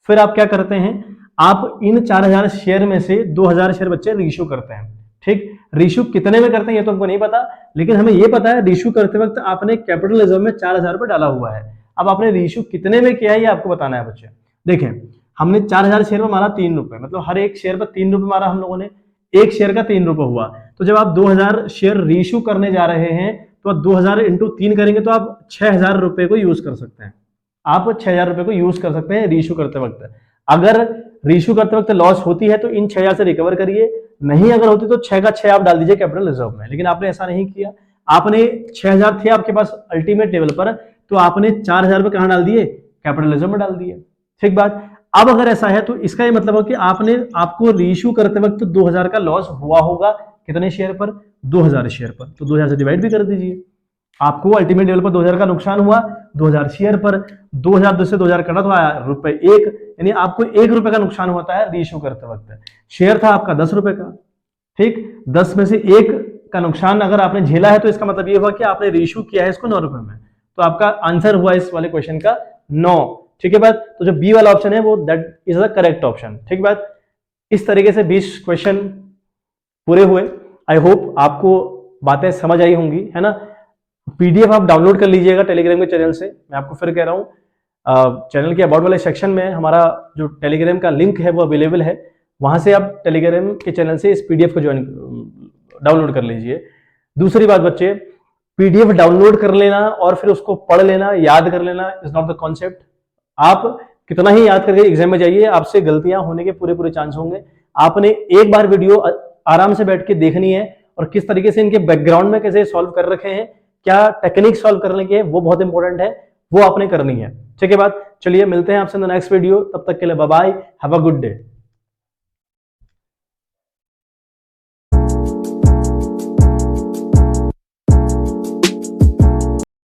फिर आप क्या करते हैं, आप इन 4,000 शेयर में से 2,000 शेयर बच्चे रीइश्यू करते हैं, ठीक, रेशियो कितने में करते हैं ये तो हमको नहीं पता, लेकिन हमें ये पता है रेशियो करते वक्त आपने कैपिटल रिजर्व में 4000 रुपए डाला हुआ है। अब आपने रेशियो कितने में किया है ये आपको बताना है बच्चे। देखें, हमने 4000 शेयर पर मारा 3 रुपए, मतलब हर एक शेयर पर 3 रुपए मारा हम लोगों ने, एक शेयर का 3 रुपए हुआ। तो जब आप 2000 शेयर रेशियो करने जा रहे हैं तो आप 2000 इंटू 3 करेंगे तो आप 6000 रुपए को यूज कर सकते हैं। आप 6000 रुपए को यूज कर सकते हैं रेशियो करते वक्त। अगर रेशियो करते वक्त लॉस होती है तो इन 6000 से रिकवर करिए, नहीं अगर होती तो 6 का 6 आप डाल दीजिए कैपिटल रिजर्व में। लेकिन आपने ऐसा नहीं किया, आपने 6000 थे आपके पास अल्टीमेट लेवल पर, तो आपने 4000 रुपए कहां डाल दिए, कैपिटल रिजर्व में डाल दिए। ठीक बात। अब अगर ऐसा है तो इसका ये मतलब है कि आपको रेशियो करते वक्त 2000 का लॉस हुआ होगा, कितने शेयर पर, 2000 शेयर पर, तो 2000 से डिवाइड भी कर दीजिए। आपको अल्टीमेट लेवल पर 2000 का नुकसान हुआ 2000 शेयर पर, 2000 से 2000 कटा तो आया रुपए 1, यानी आपको 1 रुपए का नुकसान होता है रेशियो करते वक्त। शेयर था आपका 10 रुपए का, ठीक, 10 में से 1 का नुकसान अगर आपने झेला है तो इसका मतलब ये हुआ कि आपने रेशियो किया है इसको 9 रुपए में, तो आपका आंसर हुआ इस वाले क्वेश्चन का 9। ठीक है बात। तो जो बी वाला ऑप्शन है वो that is the correct option. ठीक बात। इस तरीके से 20 क्वेश्चन पूरे हुए। आई होप आपको बातें समझ आई होंगी, है ना। पीडीएफ आप डाउनलोड कर लीजिएगा टेलीग्राम के चैनल से। मैं आपको फिर कह रहा हूँ, चैनल के अबाउट वाले सेक्शन में हमारा जो टेलीग्राम का लिंक है वो अवेलेबल है, वहां से आप टेलीग्राम के चैनल से इस पीडीएफ को डाउनलोड कर लीजिए। दूसरी बात बच्चे, पीडीएफ डाउनलोड कर लेना और फिर उसको पढ़ लेना, याद कर लेना इज नॉट द कॉन्सेप्ट। आप कितना ही याद करके एग्जाम में जाइए, आपसे गलतियां होने के पूरे चांस होंगे। आपने एक बार वीडियो आराम से बैठ के देखनी है और किस तरीके से इनके बैकग्राउंड में कैसे सॉल्व कर रखे हैं, क्या टेक्निक सॉल्व करने की है, वो बहुत इंपॉर्टेंट है, वो आपने करनी है। ठीक है बात। चलिए मिलते हैं आपसे नेक्स्ट वीडियो, तब तक के लिए bye bye, have a good day.